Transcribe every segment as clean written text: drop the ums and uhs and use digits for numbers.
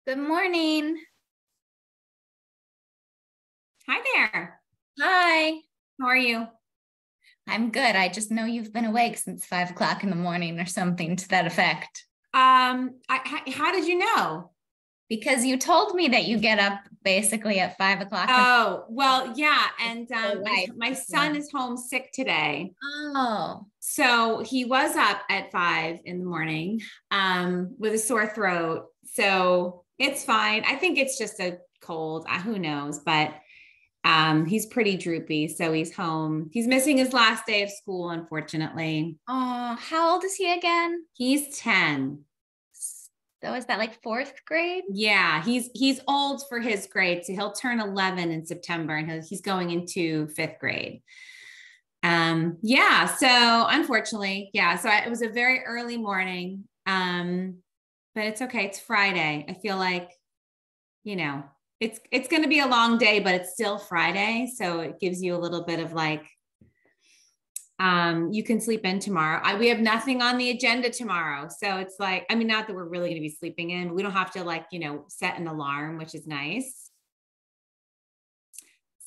Good morning. Hi there. Hi. How are you? I'm good. I just know you've been awake since 5 o'clock in the morning or something to that effect. How did you know? Because you told me that you get up basically at 5 o'clock and Oh, well, yeah. And your my wife my son before. is home sick today. Oh, So he was up at 5 in the morning with a sore throat. So it's fine. I think it's just a cold. Who knows? But he's pretty droopy. So he's home. He's missing his last day of school, unfortunately. oh, how old is he again? He's 10. So is that like fourth grade? Yeah, he's old for his grade, so he'll turn 11 in September, and he's going into fifth grade. Yeah. So unfortunately, yeah. So it was a very early morning, but it's okay. It's Friday. I feel like you know it's going to be a long day, but it's still Friday, so it gives you a little bit of like you can sleep in tomorrow. We have nothing on the agenda tomorrow. So it's like, I mean, not that we're really going to be sleeping in. We don't have to like, set an alarm, which is nice.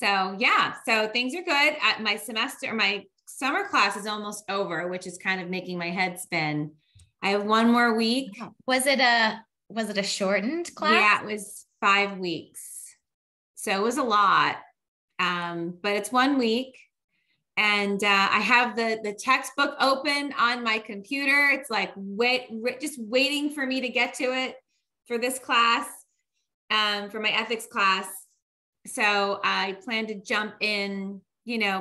So yeah, so things are good. At my summer class is almost over, which is kind of making my head spin. I have one more week. Was it a shortened class? Yeah, it was 5 weeks. So it was a lot. But it's one week. And I have the textbook open on my computer. It's like just waiting for me to get to it for this class, for my ethics class. So I plan to jump in,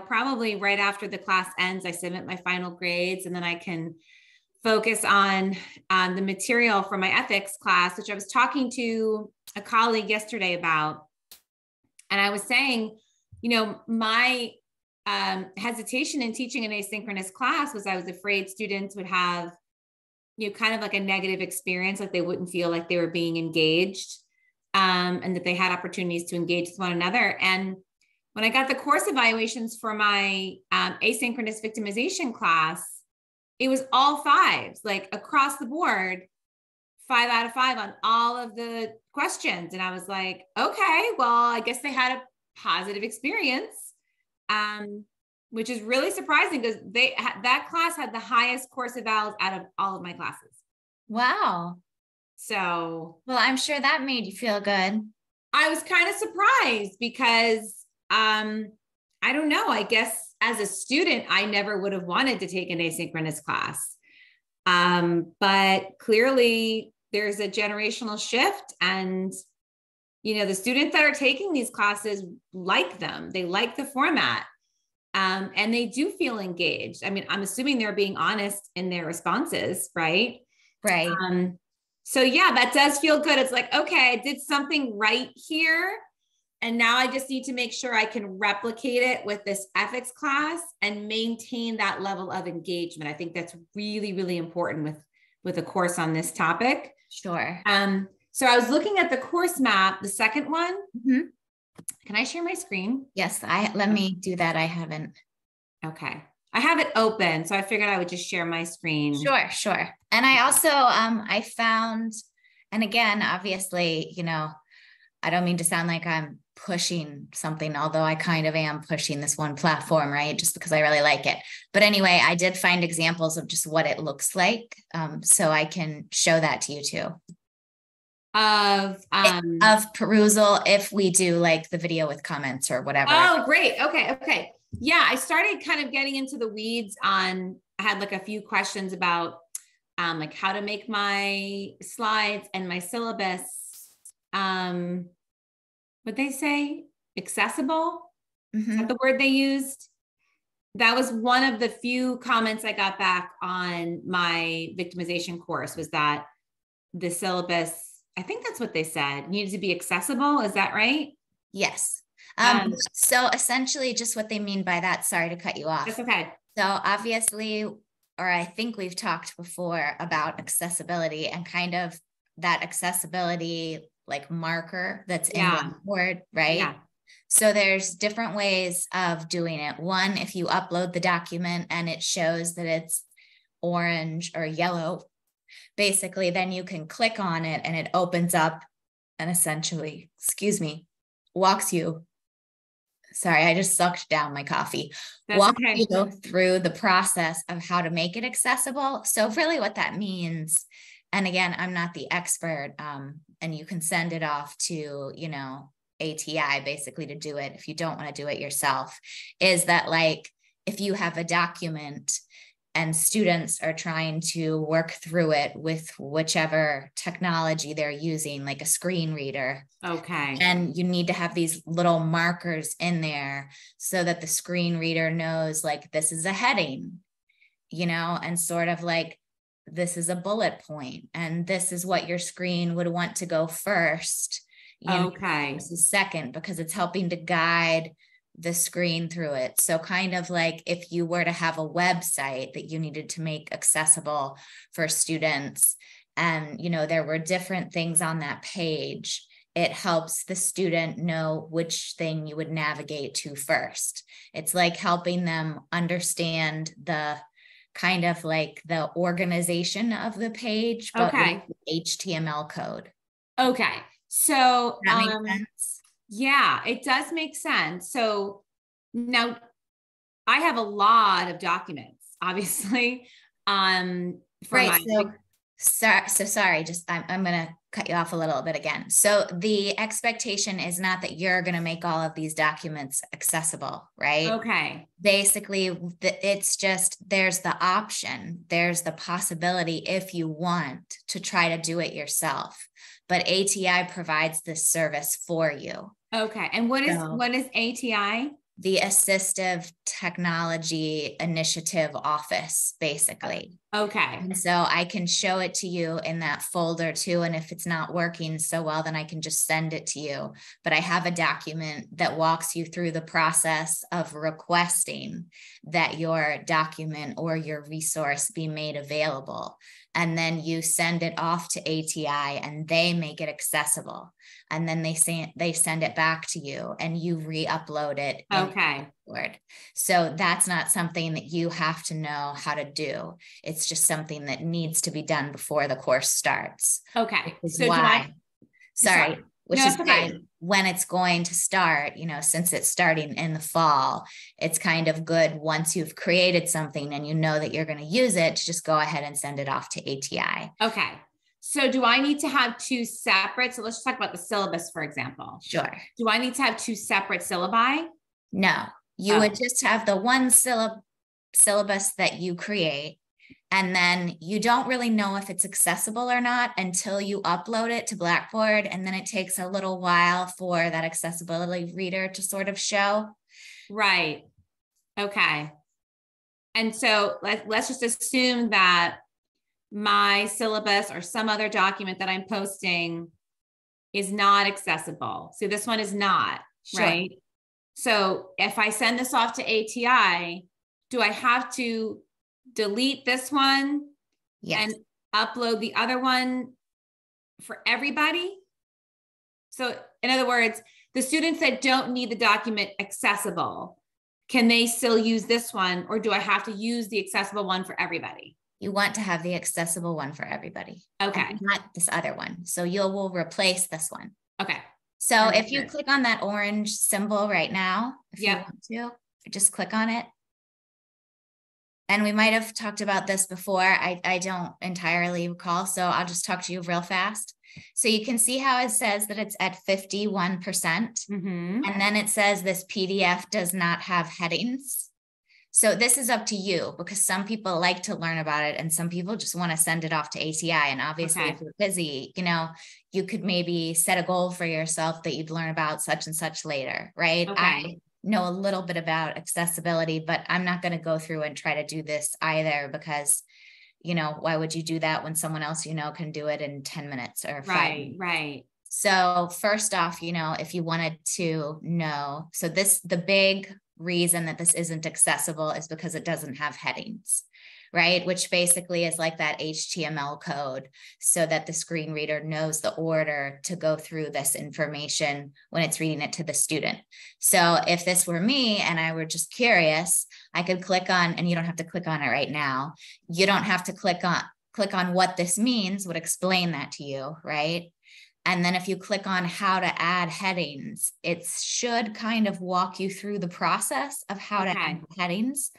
probably right after the class ends. I submit my final grades, and then I can focus on the material for my ethics class, which I was talking to a colleague yesterday about. And I was saying, my hesitation in teaching an asynchronous class was I was afraid students would have, kind of like a negative experience, like they wouldn't feel like they were being engaged, and that they had opportunities to engage with one another. And when I got the course evaluations for my asynchronous victimization class, it was all fives, like across the board, 5 out of 5 on all of the questions. And I was like, okay, well, I guess they had a positive experience. Which is really surprising because that class had the highest course evals out of all of my classes. Wow. So, Well, I'm sure that made you feel good. I was kind of surprised because I don't know, I guess as a student I never would have wanted to take an asynchronous class. But clearly there's a generational shift, and the students that are taking these classes like them. They like the format. And they do feel engaged. I mean, I'm assuming they're being honest in their responses, right? Right. So yeah, that does feel good. It's like, okay, I did something right here. And now I just need to make sure I can replicate it with this ethics class and maintain that level of engagement. I think that's really, really important with a course on this topic. Sure. So I was looking at the course map, the second one. Mm-hmm. Can I share my screen? Yes, let me do that. I haven't. Okay. I have it open, so I figured I would just share my screen. Sure. And I also, I found, and again, obviously, I don't mean to sound like I'm pushing something, although I kind of am pushing this one platform, right? Just because I really like it. But anyway, I did find examples of just what it looks like. So I can show that to you too. Of perusal, if we do like the video with comments or whatever. Oh, great. Okay. Yeah, I started kind of getting into the weeds I had like a few questions about like how to make my slides and my syllabus, what they say, accessible. Mm-hmm. Is that the word they used? That was one of the few comments I got back on my victimization course, was that the syllabus, I think that's what they said, needed to be accessible. Is that right? Yes. So essentially just what they mean by that, sorry to cut you off. That's okay. So obviously, or I think we've talked before about accessibility and kind of that accessibility like marker that's in the board, right? Yeah. So there's different ways of doing it. One, if you upload the document and it shows that it's orange or yellow, basically, then you can click on it and it opens up and essentially, walks you. Sorry, I just sucked down my coffee. Walks you through the process of how to make it accessible. So really what that means, and again, I'm not the expert, and you can send it off to, ATI basically to do it if you don't want to do it yourself, is that like, if you have a document and students are trying to work through it with whichever technology they're using, like a screen reader. Okay. And you need to have these little markers in there so that the screen reader knows like, this is a heading, and sort of like, this is a bullet point, and this is what your screen would want to go first. Okay. This is second, because it's helping to guide the screen through it. So kind of like if you were to have a website that you needed to make accessible for students, and, there were different things on that page, it helps the student know which thing you would navigate to first. It's like helping them understand the kind of like the organization of the page, but with HTML code. Okay. So that makes sense? Yeah, it does make sense. So now I have a lot of documents, obviously. Right. So sorry, just I'm going to cut you off a little bit again. So the expectation is not that you're going to make all of these documents accessible, right? Okay. Basically, it's just, there's the option, there's the possibility if you want to try to do it yourself, but ATI provides this service for you. Okay. And what is ATI? The Assistive Technology Initiative Office, basically. Okay. And so I can show it to you in that folder too. And if it's not working so well, then I can just send it to you. But I have a document that walks you through the process of requesting that your document or your resource be made available. And then you send it off to ATI and they make it accessible. And then they send it back to you and you re-upload it. Okay. So that's not something that you have to know how to do. It's just something that needs to be done before the course starts. Okay. So why when it's going to start, since it's starting in the fall, it's kind of good once you've created something and you know that you're going to use it to just go ahead and send it off to ATI. Okay. So do I need to have two separate? So let's just talk about the syllabus, for example. Sure. Do I need to have two separate syllabi? No, you would just have the one syllabus that you create. And then you don't really know if it's accessible or not until you upload it to Blackboard. And then it takes a little while for that accessibility reader to sort of show. Right. Okay. And so let's just assume that my syllabus or some other document that I'm posting is not accessible. So this one is not, sure. Right? So if I send this off to ATI, do I have to delete this one and upload the other one for everybody? So in other words, the students that don't need the document accessible, can they still use this one, or do I have to use the accessible one for everybody? You want to have the accessible one for everybody. Okay. Not this other one. So will replace this one. Okay. So if you click on that orange symbol right now, if you want to, just click on it. And we might have talked about this before. I don't entirely recall, so I'll just talk to you real fast. So you can see how it says that it's at 51%. Mm-hmm. And then it says this PDF does not have headings. So this is up to you, because some people like to learn about it and some people just want to send it off to ATI. And obviously if you're busy, you could maybe set a goal for yourself that you'd learn about such and such later, right? Okay. I know a little bit about accessibility, but I'm not going to go through and try to do this either, because, why would you do that when someone else, can do it in 10 minutes or 5 minutes? Right. So first off, if you wanted to know, so the big reason that this isn't accessible is because it doesn't have headings, right? Which basically is like that HTML code, so that the screen reader knows the order to go through this information when it's reading it to the student. So if this were me and I were just curious, I could click on, and you don't have to click on it right now. You don't have to click on what this means would explain that to you, right? And then if you click on how to add headings, it should kind of walk you through the process of how to add headings.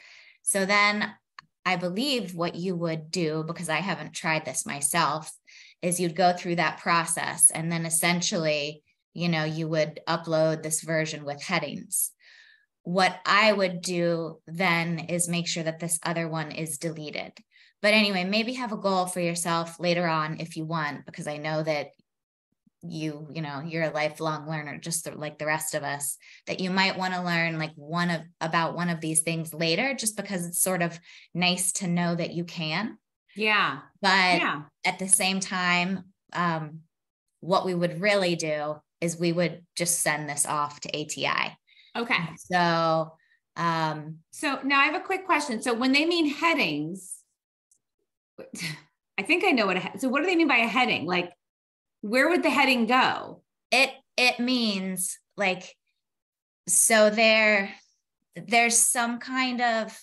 So then I believe what you would do, because I haven't tried this myself, is you'd go through that process and then essentially, you would upload this version with headings. What I would do then is make sure that this other one is deleted. But anyway, maybe have a goal for yourself later on if you want, because I know that you're a lifelong learner, just like the rest of us, that you might want to learn like about one of these things later, just because it's sort of nice to know that you can. Yeah. But at the same time, what we would really do is we would just send this off to ATI. Okay. So now I have a quick question. So when they mean headings, I think I know so what do they mean by a heading? Like, where would the heading go? It means like, so there's some kind of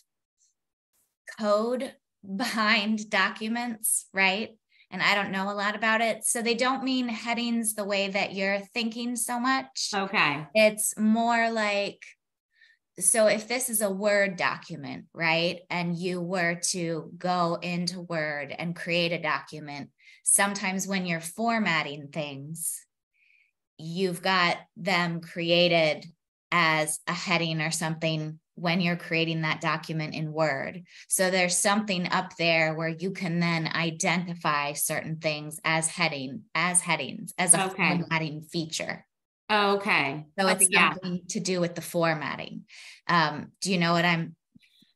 code behind documents, right? And I don't know a lot about it. So they don't mean headings the way that you're thinking so much. Okay. It's more like, so if this is a Word document, right? And you were to go into Word and create a document, sometimes when you're formatting things, you've got them created as a heading or something when you're creating that document in Word. So there's something up there where you can then identify certain things as headings, as a formatting feature. Okay. So it's something to do with the formatting. Do you know what I'm?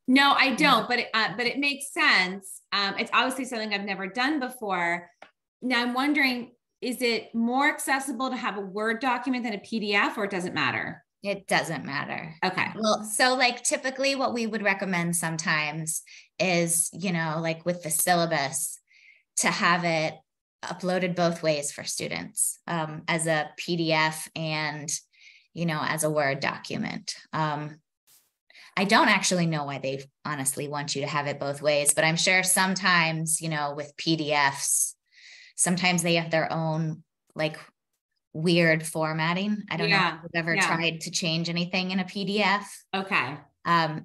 No, I don't, but it makes sense. It's obviously something I've never done before. Now I'm wondering, is it more accessible to have a Word document than a PDF, or it doesn't matter? It doesn't matter. Okay. Well, so like typically what we would recommend sometimes is, like with the syllabus, to have it uploaded both ways for students, as a PDF and, as a Word document. I don't actually know why they honestly want you to have it both ways, but I'm sure sometimes, with PDFs, sometimes they have their own like weird formatting. I don't know if you've ever tried to change anything in a PDF. Okay.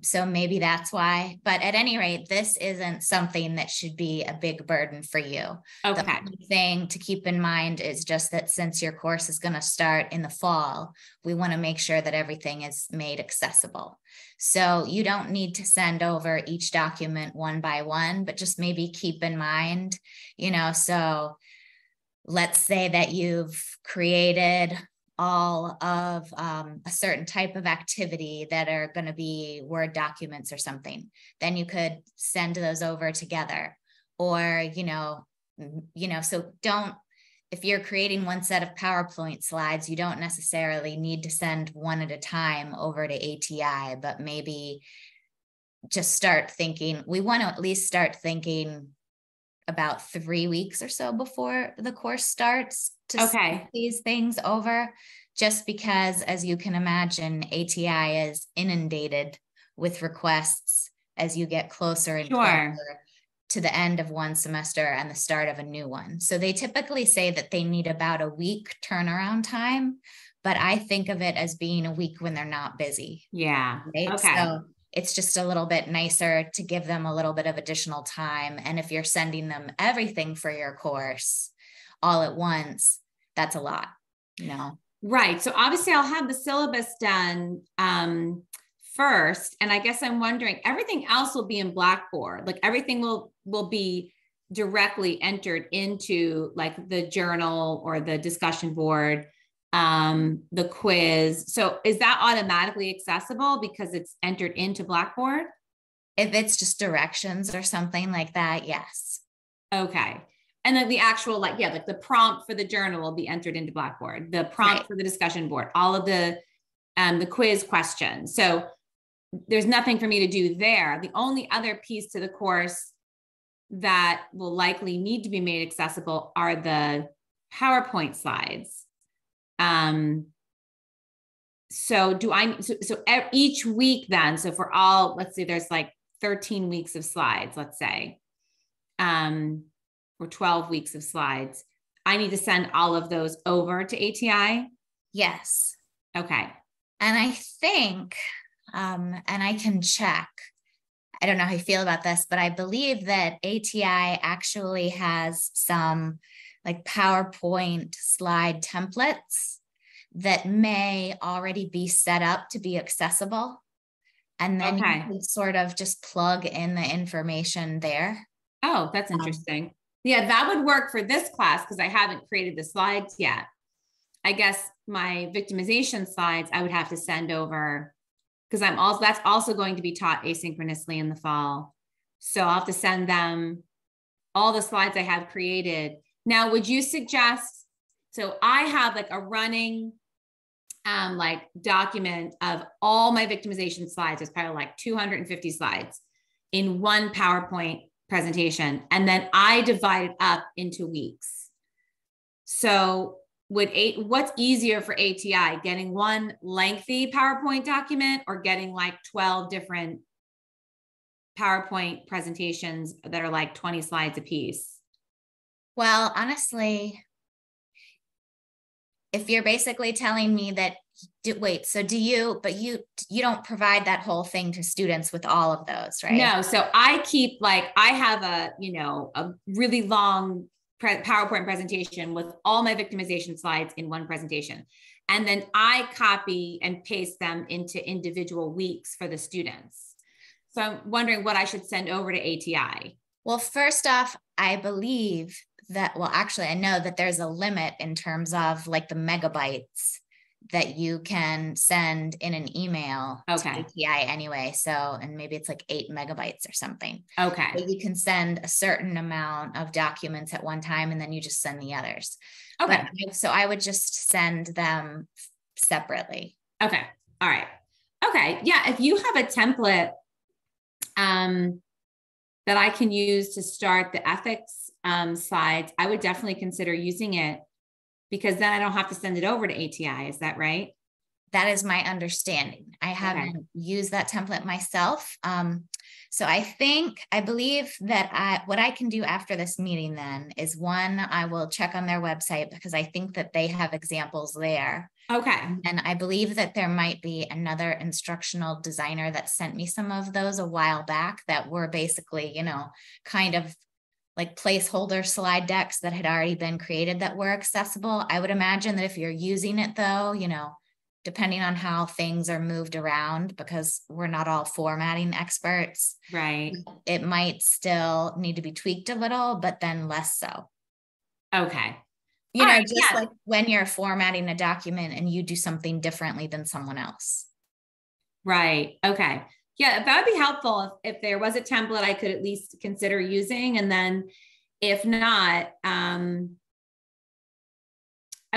So maybe that's why, but at any rate, this isn't something that should be a big burden for you. Okay. The only thing to keep in mind is just that since your course is going to start in the fall, we want to make sure that everything is made accessible. So you don't need to send over each document one by one, but just maybe keep in mind, so let's say that you've created all of a certain type of activity that are going to be Word documents or something, then you could send those over together. Or, so if you're creating one set of PowerPoint slides, you don't necessarily need to send one at a time over to ATI, but maybe just start thinking, we want to at least start thinking about 3 weeks or so before the course starts to send these things over, just because, as you can imagine, ATI is inundated with requests as you get closer and closer to the end of one semester and the start of a new one. So they typically say that they need about a week turnaround time, but I think of it as being a week when they're not busy. Yeah. Right? Okay. So it's just a little bit nicer to give them a little bit of additional time. And if you're sending them everything for your course all at once, that's a lot, Right. So obviously I'll have the syllabus done first. And I guess I'm wondering, everything else will be in Blackboard. Like everything will be directly entered into like the journal or the discussion board, the quiz. So is that automatically accessible because it's entered into Blackboard? If it's just directions or something like that, yes. Okay. And then the actual, like the prompt for the journal will be entered into Blackboard, the prompt for the discussion board, all of the quiz questions. So there's nothing for me to do there. The only other piece to the course that will likely need to be made accessible are the PowerPoint slides. So each week then, so for all, let's say there's like 13 weeks of slides, let's say, or 12 weeks of slides, I need to send all of those over to ATI? Yes. Okay. And I think, and I can check, I don't know how you feel about this, but I believe that ATI actually has some like PowerPoint slide templates that may already be set up to be accessible. And then you can sort of just plug in the information there. Oh, that's interesting. Yeah, that would work for this class because I haven't created the slides yet. I guess my victimization slides, I would have to send over because that's also going to be taught asynchronously in the fall. So I'll have to send them all the slides I have created. Now, would you suggest, so I have like a running like document of all my victimization slides. It's probably like 250 slides in one PowerPoint presentation. And then I divide it up into weeks. So what's easier for ATI, getting one lengthy PowerPoint document or getting like 12 different PowerPoint presentations that are like 20 slides a piece? Well, honestly, if you're basically telling me that, so you don't provide that whole thing to students with all of those, right? No. So I keep I have a really long PowerPoint presentation with all my victimization slides in one presentation. And then I copy and paste them into individual weeks for the students. So I'm wondering what I should send over to ATI. Well, first off, I believe that, well, actually, I know that there's a limit in terms of like the megabytes that you can send in an email to ATI anyway. So, and maybe it's like 8 megabytes or something. Okay. But you can send a certain amount of documents at one time, and then you just send the others. Okay. But, so I would just send them separately. Okay. All right. Okay. Yeah. If you have a template that I can use to start the ethics slides, I would definitely consider using it because then I don't have to send it over to ATI. Is that right? That is my understanding. I haven't used that template myself. So I believe that what I can do after this meeting then is one, I will check on their website because I think that they have examples there. Okay. And I believe that there might be another instructional designer that sent me some of those a while back that were basically, kind of like placeholder slide decks that had already been created that were accessible. I would imagine that if you're using it though, depending on how things are moved around, because we're not all formatting experts, right? It might still need to be tweaked a little, but then less so. Okay. Like when you're formatting a document and you do something differently than someone else. Right. Okay. Yeah, that would be helpful if there was a template I could at least consider using. And then if not, I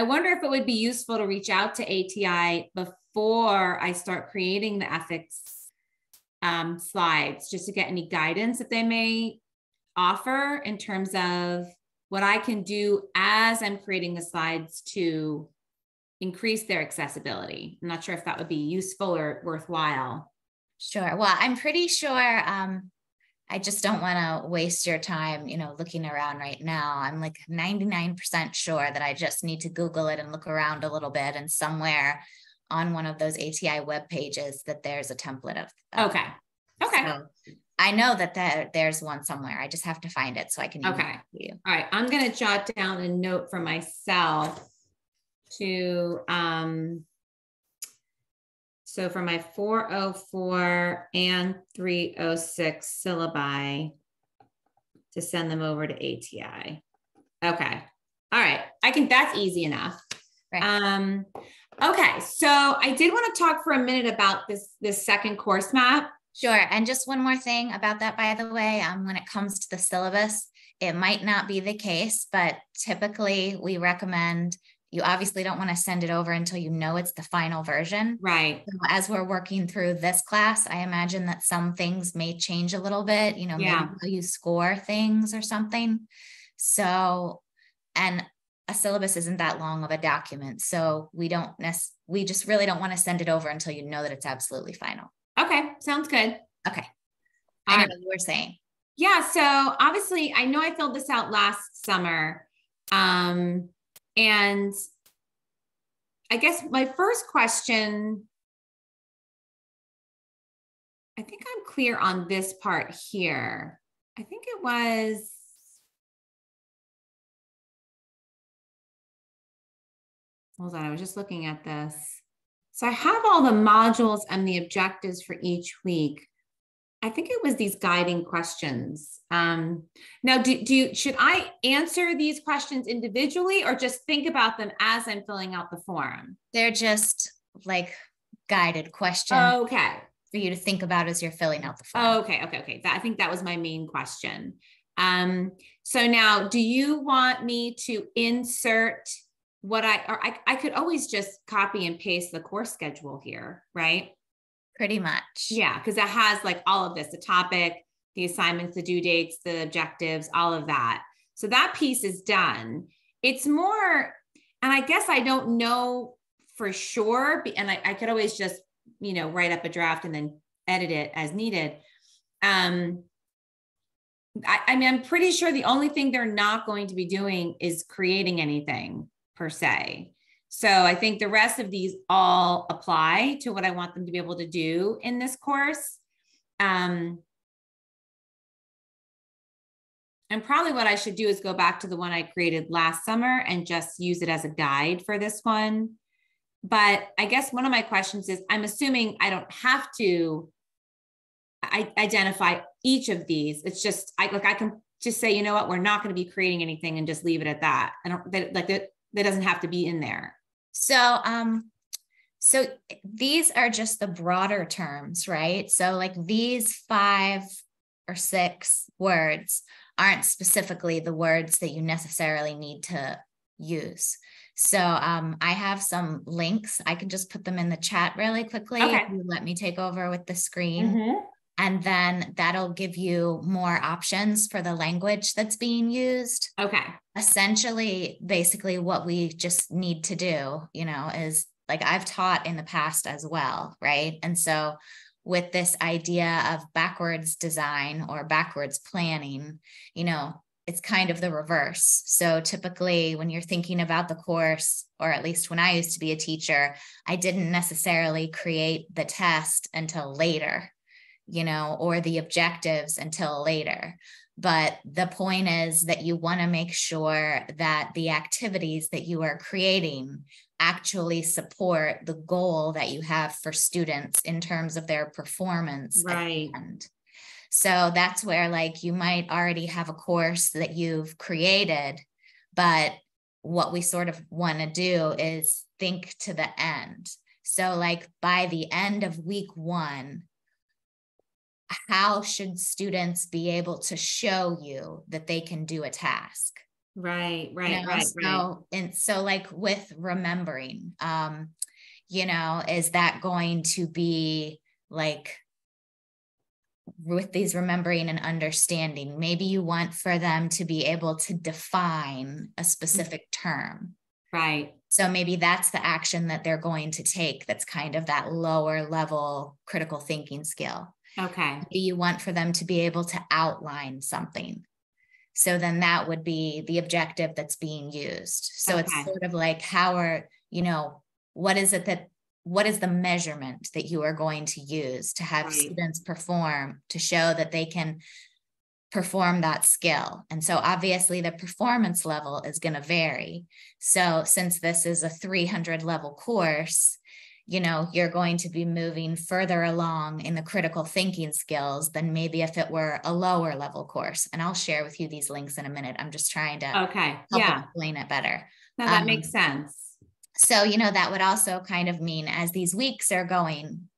wonder if it would be useful to reach out to ATI before I start creating the ethics slides, just to get any guidance that they may offer in terms of what I can do as I'm creating the slides to increase their accessibility. I'm not sure if that would be useful or worthwhile. Sure. Well, I'm pretty sure, I just don't want to waste your time, looking around right now. I'm like 99% sure that I just need to Google it and look around a little bit, and somewhere on one of those ATI web pages that there's a template of. Okay. So I know that there's one somewhere. I just have to find it so I can email it to you. All right. I'm going to jot down a note for myself to, so for my 404 and 306 syllabi to send them over to ATI. Okay. All right. That's easy enough. Right. Okay. So I did want to talk for a minute about this second course map. Sure. And just one more thing about that, by the way, when it comes to the syllabus, it might not be the case, but typically we recommend, you obviously don't want to send it over until you know it's the final version. Right. So as we're working through this class, I imagine that some things may change a little bit, maybe you score things or something. So, and a syllabus isn't that long of a document. So we just really don't want to send it over until you know that it's absolutely final. Okay. Sounds good. Okay. I know what you were saying. Yeah. So obviously I know I filled this out last summer. And I guess my first question, I think I'm clear on this part here. I think it was, hold on, I was just looking at this. So I have all the modules and the objectives for each week. I think it was these guiding questions. Now, should I answer these questions individually or just think about them as I'm filling out the form? They're just like guided questions. Okay. For you to think about as you're filling out the form. Okay. I think that was my main question. So now, do you want me to insert what I could always just copy and paste the course schedule here, right? Pretty much. Yeah, because it has like all of this, the topic, the assignments, the due dates, the objectives, all of that. So that piece is done. It's more, and I guess I don't know for sure, and I could always just, write up a draft and then edit it as needed. I mean, I'm pretty sure the only thing they're not going to be doing is creating anything per se. So I think the rest of these all apply to what I want them to be able to do in this course. And probably what I should do is go back to the one I created last summer and just use it as a guide for this one. But I guess one of my questions is, I'm assuming I don't have to identify each of these. It's just, I can just say, you know what, we're not going to be creating anything and just leave it at that. That doesn't have to be in there. So these are just the broader terms, right? So like these 5 or 6 words aren't specifically the words that you necessarily need to use. So I have some links. I can just put them in the chat really quickly. Okay. If you let me take over with the screen. Mm-hmm. And then that'll give you more options for the language that's being used. Okay. Essentially, basically what we just need to do, is like I've taught in the past as well, right? And so with this idea of backwards design or backwards planning, it's kind of the reverse. So typically when you're thinking about the course, or at least when I used to be a teacher, I didn't necessarily create the test until later, or the objectives until later. But the point is that you want to make sure that the activities that you are creating actually support the goal that you have for students in terms of their performance. Right. So that's where like you might already have a course that you've created, but what we sort of want to do is think to the end. So like by the end of week 1, how should students be able to show you that they can do a task? Right. So like with remembering, is that going to be like with these remembering and understanding, maybe you want for them to be able to define a specific term. Right. So maybe that's the action that they're going to take. That's kind of that lower level critical thinking skill. Okay. Maybe you want for them to be able to outline something. So then that would be the objective that's being used. So It's sort of like what is the measurement that you are going to use to have students perform, to show that they can perform that skill? And so obviously the performance level is going to vary. So since this is a 300 level course, you're going to be moving further along in the critical thinking skills than maybe if it were a lower level course. And I'll share with you these links in a minute. I'm just trying to help explain it better. No, that makes sense. So, that would also kind of mean as these weeks are going,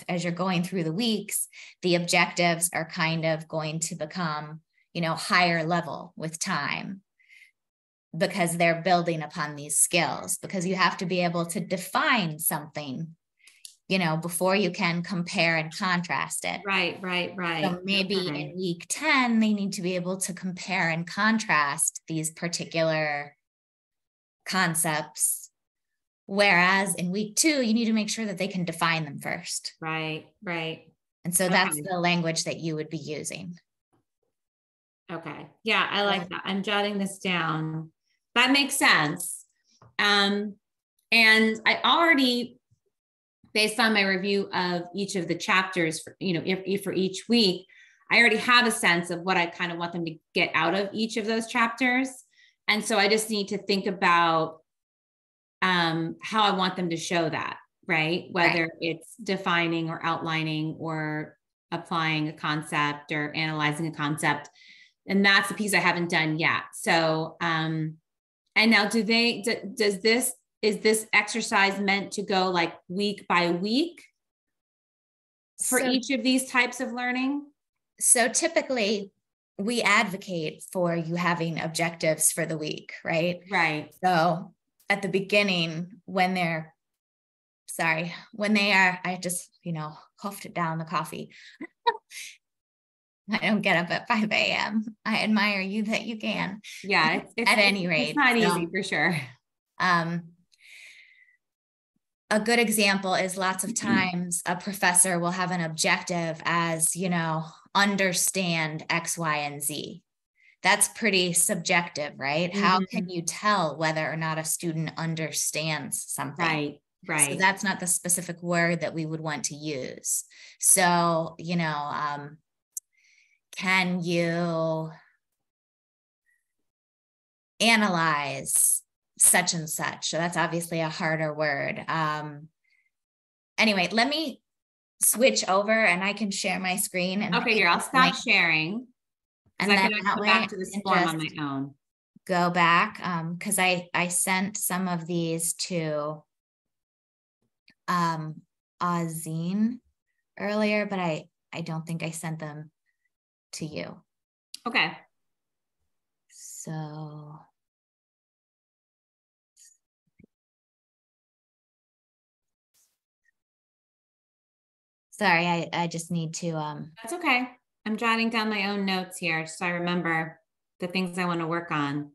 as you're going through the weeks, the objectives are kind of going to become, higher level with time, because they're building upon these skills, because you have to be able to define something, before you can compare and contrast it. Right. So maybe in week 10, they need to be able to compare and contrast these particular concepts. Whereas in week 2, you need to make sure that they can define them first. Right. And so that's the language that you would be using. Okay. Yeah, I like that. I'm jotting this down. That makes sense. And I already, based on my review of each of the chapters, for, if for each week, I already have a sense of what I kind of want them to get out of each of those chapters. And so I just need to think about how I want them to show that, right? Whether it's defining or outlining or applying a concept or analyzing a concept. And that's the piece I haven't done yet. So, and now is this exercise meant to go like week by week for each of these types of learning? So typically we advocate for you having objectives for the week, right? Right. So at the beginning, when they are, I just, huffed it down the coffee. I don't get up at 5 a.m. I admire you that you can. Yeah. At any rate. It's not easy for sure. A good example is lots of times a professor will have an objective as, understand X, Y, and Z. That's pretty subjective, right? Mm-hmm. How can you tell whether or not a student understands something? Right. So that's not the specific word that we would want to use. So, can you analyze such and such? So that's obviously a harder word. Anyway, let me switch over and I can share my screen. And okay, here, I'll stop sharing. And then I can go back to this form on my own. Go back, because I sent some of these to Azine earlier, but I don't think I sent them to you. Okay. So sorry, I just need to That's okay. I'm jotting down my own notes here so I remember the things I want to work on.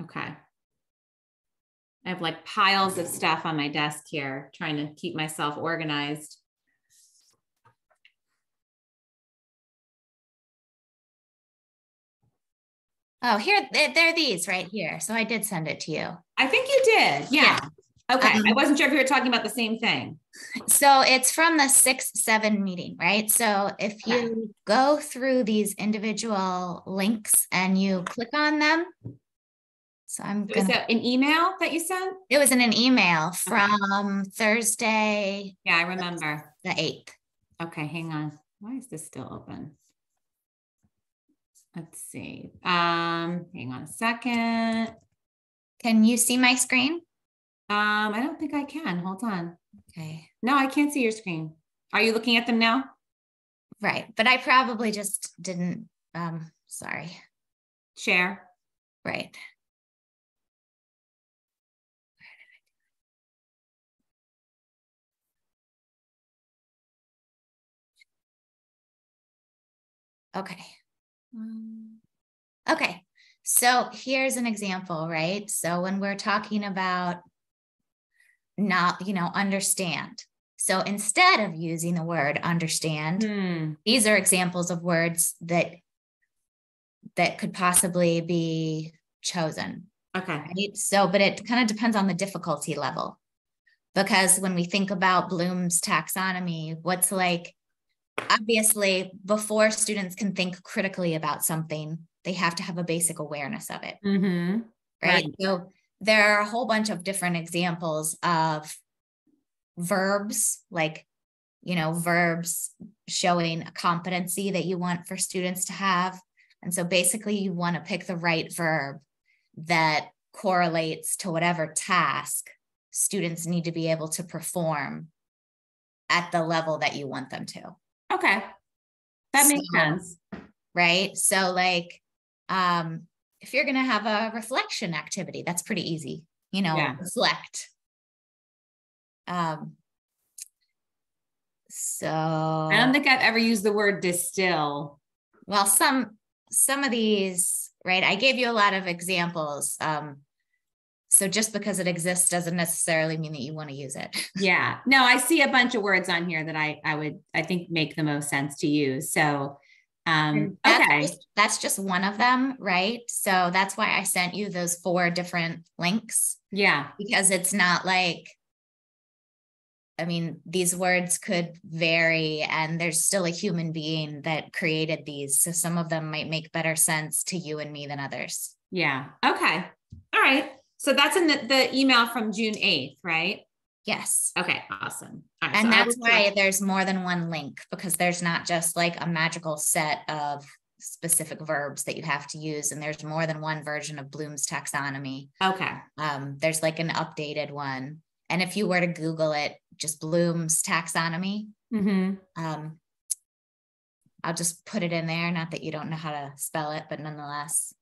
Okay. I have like piles of stuff on my desk here, trying to keep myself organized. Oh, here, they're these right here. So I did send it to you. I think you did. Yeah. Okay. I wasn't sure if you were talking about the same thing. So it's from the 6-7 meeting, right? So if you go through these individual links and you click on them. So Was that an email that you sent? It was in an email from Thursday. Yeah, I remember. The 8th. Okay, hang on. Why is this still open? Let's see. Hang on a second. Can you see my screen? I don't think I can. Hold on. Okay. No, I can't see your screen. Are you looking at them now? Right. But I probably just didn't, sorry. Share. Right. Okay. Okay. So here's an example, right? So when we're talking about not, understand. So instead of using the word understand, these are examples of words that could possibly be chosen. Okay. Right? So, but it kind of depends on the difficulty level. Because when we think about Bloom's taxonomy, what's like, obviously, before students can think critically about something, they have to have a basic awareness of it. Mm-hmm. Right? So there are a whole bunch of different examples of verbs, like, verbs showing a competency that you want for students to have. And so basically you want to pick the right verb that correlates to whatever task students need to be able to perform at the level that you want them to. Okay. That makes sense. Right? So like, if you're going to have a reflection activity, that's pretty easy, reflect. So I don't think I've ever used the word distill. Well, some of these, right? I gave you a lot of examples. So just because it exists doesn't necessarily mean that you want to use it. Yeah. No, I see a bunch of words on here that I think make the most sense to use. So And Okay. that's just one of them, right? So that's why I sent you those 4 different links, Yeah. because it's not like, I mean, these words could vary and there's still a human being that created these. So some of them might make better sense to you and me than others. Yeah. Okay. All right. So that's in the email from June 8th, right? Yes. Okay. Awesome. All right. And So that's why there's more than one link, because there's not just like a magical set of specific verbs that you have to use. And there's more than one version of Bloom's taxonomy. Okay. There's like an updated one. And if you were to Google it, just Bloom's taxonomy, I'll just put it in there. Not that you don't know how to spell it, but nonetheless.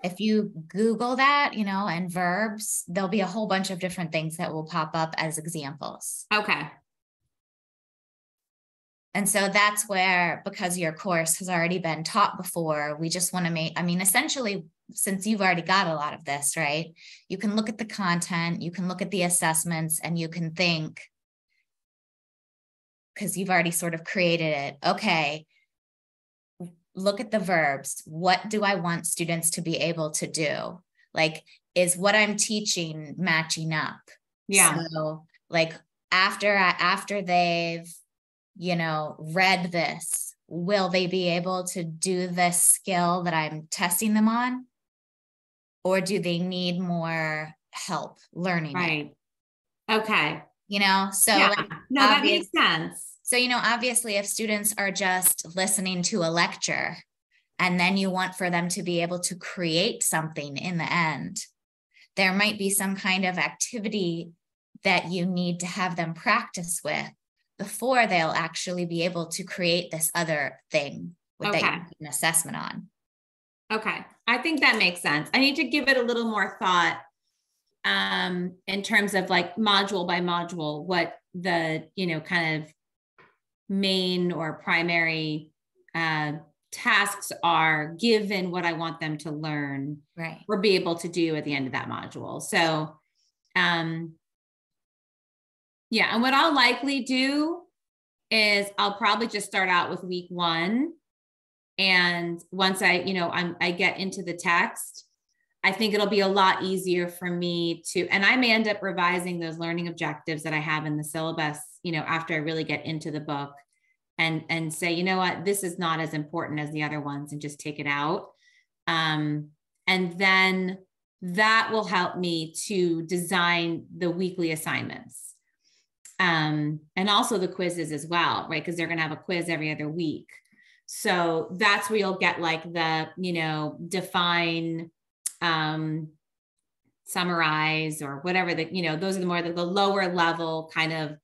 If you Google that, and verbs, there'll be a whole bunch of different things that will pop up as examples. Okay. And so that's where, because your course has already been taught before, we just want to essentially, since you've already got a lot of this, right? You can look at the content, you can look at the assessments, and you can think, because you've already sort of created it, okay, look at the verbs. What do I want students to be able to do? Like, is what I'm teaching matching up? Yeah. So like after they've, read this, will they be able to do this skill that I'm testing them on? Or do they need more help learning it? Okay. So yeah. No, that makes sense. So, obviously if students are just listening to a lecture and then you want for them to be able to create something in the end, there might be some kind of activity that you need to have them practice with before they'll actually be able to create this other thing that you do an assessment on. Okay. I think that makes sense. I need to give it a little more thought in terms of like module by module, what the, kind of main or primary tasks are given what I want them to learn, right, or be able to do at the end of that module. So, yeah. And what I'll likely do is I'll probably just start out with week 1. And once I get into the text, I think it'll be a lot easier for me and I may end up revising those learning objectives that I have in the syllabus, after I really get into the book and say, you know what, this is not as important as the other ones, and just take it out. And then that will help me to design the weekly assignments. And also the quizzes as well, right? Because they're going to have a quiz every other week. So that's where you'll get like the, define, summarize, or whatever those are the lower level kind of,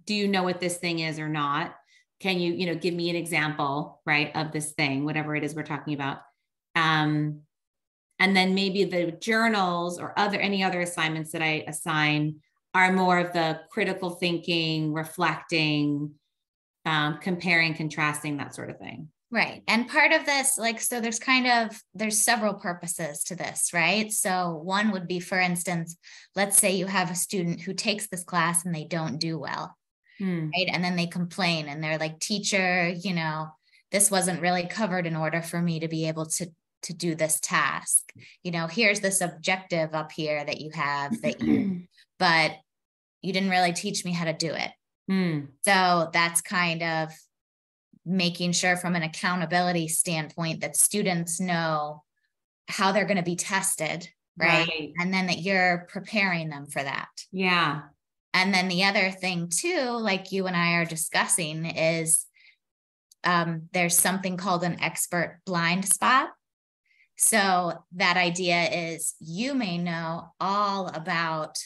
do you know what this thing is or not? Can you, give me an example, right, of this thing, whatever it is we're talking about. And then maybe the journals or any other assignments that I assign are more of the critical thinking, reflecting, comparing, contrasting, that sort of thing. Right. And part of this, so there's several purposes to this, right? So one would be, for instance, let's say you have a student who takes this class and they don't do well, right? And then they complain and they're like, teacher, this wasn't really covered in order for me to be able to do this task. Here's this objective up here that you have but you didn't really teach me how to do it. So that's kind of making sure from an accountability standpoint that students know how they're going to be tested, right? And then that you're preparing them for that. Yeah. And then the other thing too, like you and I are discussing, is there's something called an expert blind spot. So that idea is you may know all about,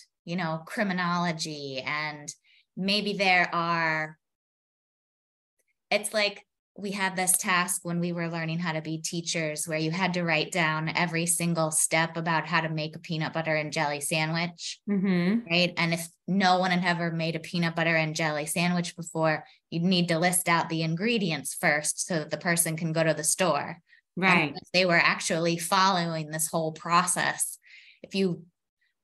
criminology, and maybe it's like we had this task when we were learning how to be teachers where you had to write down every single step about how to make a peanut butter and jelly sandwich, right? And if no one had ever made a peanut butter and jelly sandwich before, you'd need to list out the ingredients first so that the person can go to the store. Right. And if they were actually following this whole process, if you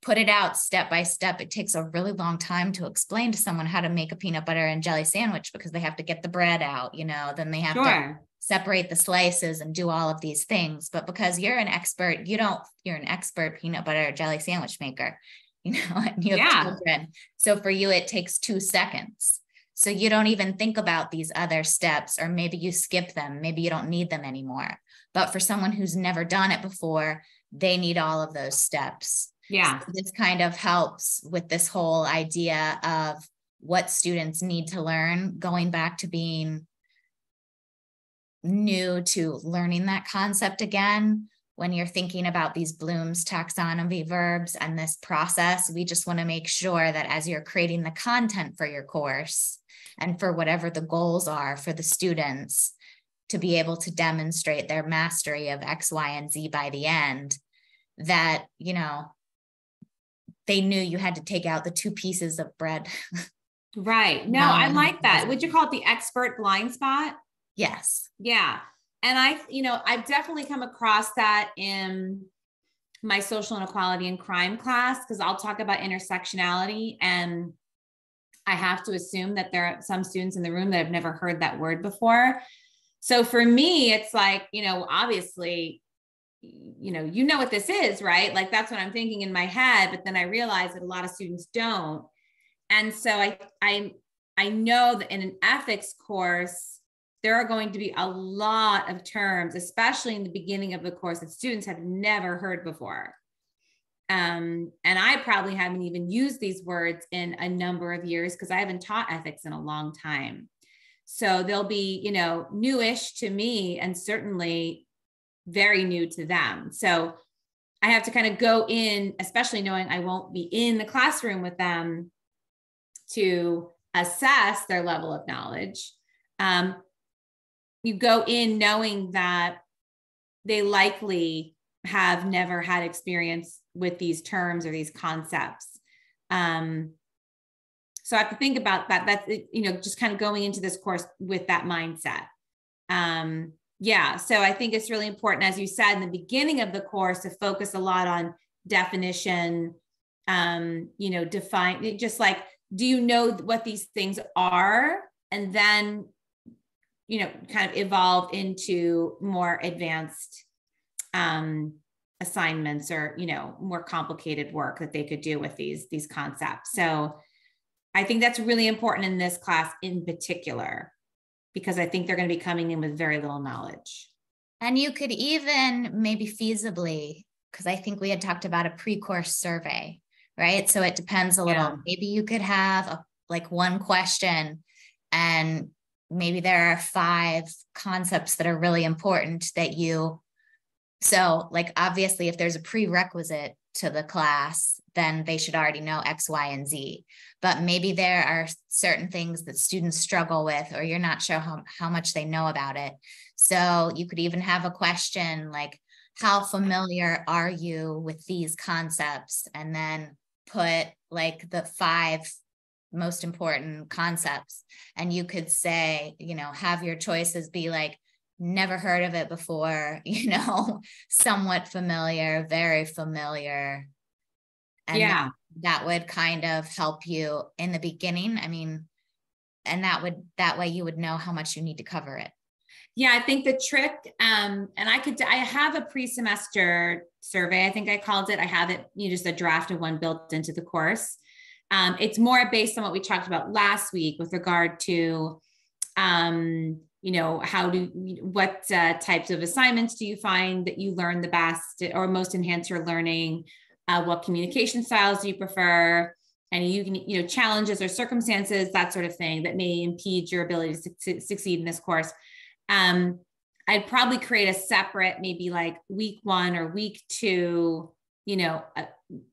put it out step by step. It takes a really long time to explain to someone how to make a peanut butter and jelly sandwich because they have to get the bread out, then they have to separate the slices and do all of these things. But because you're an expert, you're an expert peanut butter jelly sandwich maker, and you have children. So for you, it takes 2 seconds. So you don't even think about these other steps, or maybe you skip them. Maybe you don't need them anymore. But for someone who's never done it before, they need all of those steps. Yeah. So this kind of helps with this whole idea of what students need to learn, going back to being new to learning that concept again. When you're thinking about these Bloom's taxonomy verbs and this process, we just want to make sure that as you're creating the content for your course and for whatever the goals are for the students, to be able to demonstrate their mastery of X, Y, and Z by the end, that, they knew you had to take out the 2 pieces of bread. Right. No, I like that. Would you call it the expert blind spot? Yes. Yeah. And I've definitely come across that in my social inequality and crime class, because I'll talk about intersectionality, and I have to assume that there are some students in the room that have never heard that word before. So for me, it's like, obviously, you know what this is, right? Like, that's what I'm thinking in my head, but then I realize that a lot of students don't. And so I know that in an ethics course, there are going to be a lot of terms, especially in the beginning of the course, that students have never heard before. And I probably haven't even used these words in a number of years because I haven't taught ethics in a long time. So they'll be, newish to me, and certainly very new to them. So I have to kind of go in, especially knowing I won't be in the classroom with them, to assess their level of knowledge. You go in knowing that they likely have never had experience with these terms or these concepts. So I have to think about that. That's, just kind of going into this course with that mindset. So I think it's really important, as you said in the beginning of the course, to focus a lot on definition, define, just like, do you know what these things are? And then, kind of evolve into more advanced assignments, or, more complicated work that they could do with these concepts. So I think that's really important in this class in particular, because I think they're going to be coming in with very little knowledge. And you could even maybe feasibly, because I think we had talked about a pre-course survey, right? So it depends a little. Yeah. Maybe you could have one question, and maybe there are 5 concepts that are really important that obviously if there's a prerequisite to the class, then they should already know X, Y, and Z. But maybe there are certain things that students struggle with, or you're not sure how much they know about it. So you could even have a question like, how familiar are you with these concepts? And then put the 5 most important concepts. And you could say, have your choices be never heard of it before, somewhat familiar, very familiar. And that would kind of help you in the beginning. I mean, and that way you would know how much you need to cover it. Yeah, I think the trick, and I have a pre-semester survey, I think I called it. I have it, just a draft of one built into the course. It's more based on what we talked about last week with regard to, what types of assignments do you find that you learn the best or most enhance your learning? What communication styles do you prefer? Any challenges or circumstances, that sort of thing, that may impede your ability to succeed in this course. I'd probably create a separate, maybe week 1 or week 2, I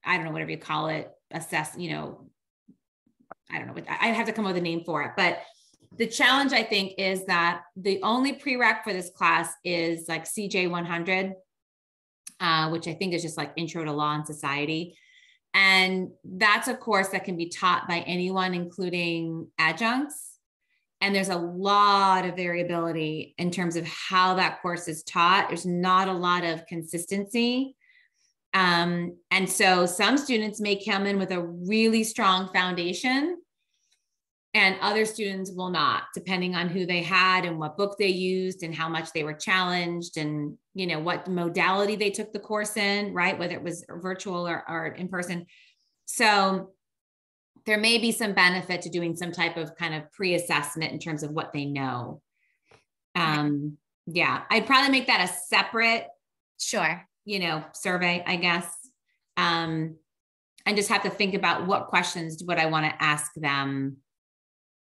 don't know, whatever you call it, assess, I don't know, I have to come up with a name for it. But the challenge, I think, is that the only prereq for this class is CJ 100, which I think is just Intro to Law and Society. And that's a course that can be taught by anyone, including adjuncts. And there's a lot of variability in terms of how that course is taught. There's not a lot of consistency. And so some students may come in with a really strong foundation and other students will not, depending on who they had and what book they used and how much they were challenged and, you know, what modality they took the course in, right? Whether it was virtual or in person. So there may be some benefit to doing some type of kind of pre-assessment in terms of what they know. Yeah, I'd probably make that a separate, sure, you know, survey, I guess. And just have to think about what questions would I want to ask them,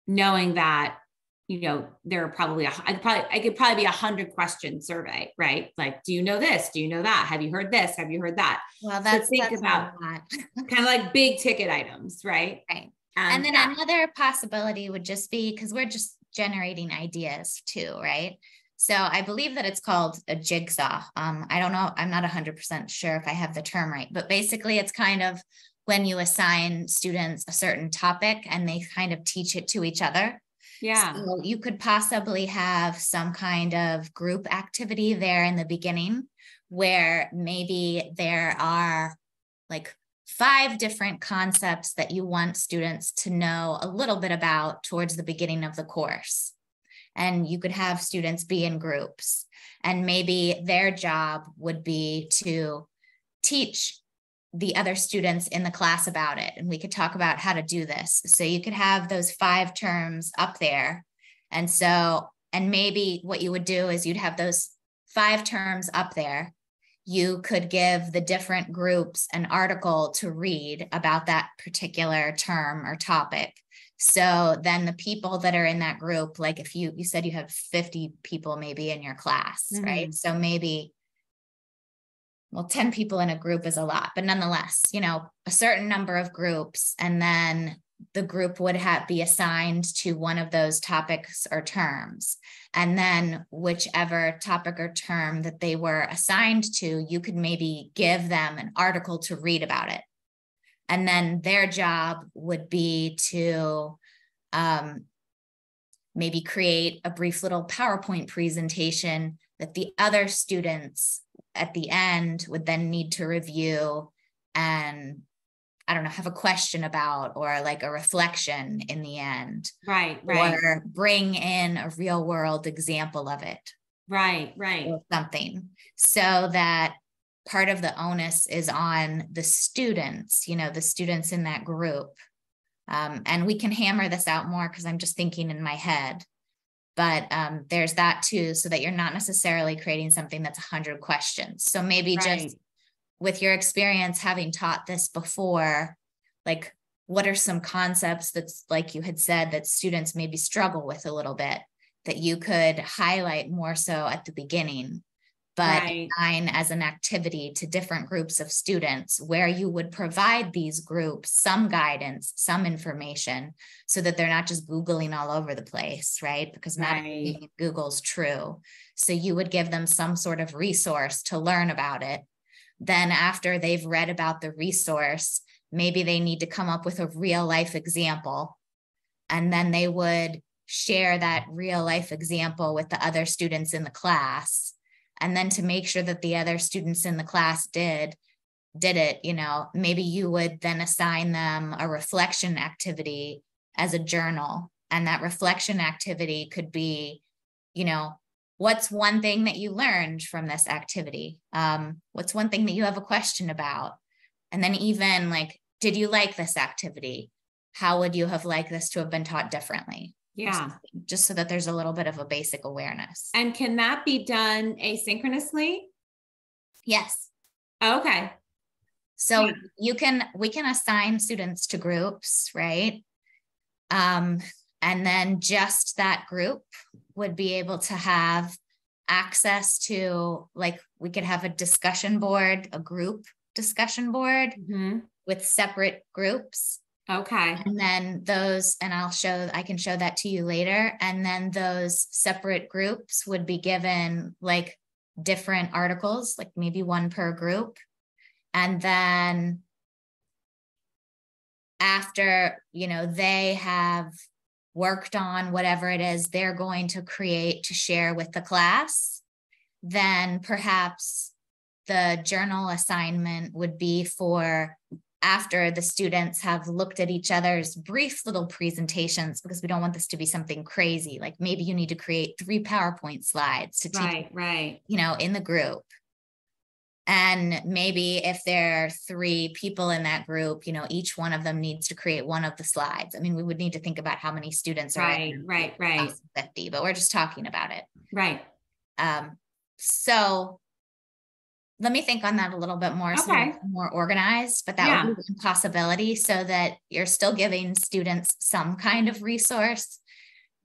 knowing that, you know, there are probably, I could probably be 100 question survey, right? Like, do you know this? Do you know that? Have you heard this? Have you heard that? Well, that's about kind of like big ticket items, right? Right. And then another possibility would just be, because we're just generating ideas too, right? So I believe that it's called a jigsaw. I don't know, I'm not 100% sure if I have the term right, but basically it's kind of when you assign students a certain topic and they kind of teach it to each other. Yeah. So you could possibly have some kind of group activity there in the beginning where maybe there are like 5 different concepts that you want students to know a little bit about towards the beginning of the course. And you could have students be in groups, and maybe their job would be to teach the other students in the class about it. And we could talk about how to do this. So you could have those 5 terms up there. And so, and maybe what you would do is you'd have those 5 terms up there. You could give the different groups an article to read about that particular term or topic. So then the people that are in that group, like if you said you have 50 people maybe in your class, right? So maybe, well, 10 people in a group is a lot, but nonetheless, you know, a certain number of groups, and then the group would be assigned to one of those topics or terms. And then whichever topic or term that they were assigned to, you could maybe give them an article to read about it. And then their job would be to maybe create a brief little PowerPoint presentation that the other students at the end would then need to review and, I don't know, have a question about, or like a reflection in the end. Right. Or bring in a real world example of it. Right. Or something, so that part of the onus is on the students, you know, the students in that group. And we can hammer this out more because I'm just thinking in my head. But there's that too, so that you're not necessarily creating something that's 100 questions. So maybe just with your experience having taught this before, like what are some concepts that's, like you had said, that students maybe struggle with a little bit that you could highlight more so at the beginning, but assign as an activity to different groups of students where you would provide these groups some guidance, some information, so that they're not just Googling all over the place, right? Because not everything Google's true. So you would give them some sort of resource to learn about it. Then after they've read about the resource, maybe they need to come up with a real life example. And then they would share that real life example with the other students in the class. And then to make sure that the other students in the class did it, you know, maybe you would then assign them a reflection activity as a journal. And that reflection activity could be, you know, what's one thing that you learned from this activity? What's one thing that you have a question about? And then even like, did you like this activity? How would you have liked this to have been taught differently? Yeah. Just so that there's a little bit of a basic awareness. And can that be done asynchronously? Yes. Okay. So we can assign students to groups, right? And then just that group would be able to have access to, like, we could have a discussion board, a group discussion board with separate groups. Okay. And then those, and I can show that to you later. And then those separate groups would be given like different articles, like maybe one per group. And then after, you know, they have worked on whatever it is they're going to create to share with the class, then perhaps the journal assignment would be for after the students have looked at each other's brief little presentations, because we don't want this to be something crazy. Like maybe you need to create 3 PowerPoint slides to teach, right. In the group. And maybe if there are 3 people in that group, each one of them needs to create one of the slides. I mean, we would need to think about how many students are in right. 50, but we're just talking about it. Right. So let me think on that a little bit more, so that it's more organized, but that would be a possibility, so that you're still giving students some kind of resource,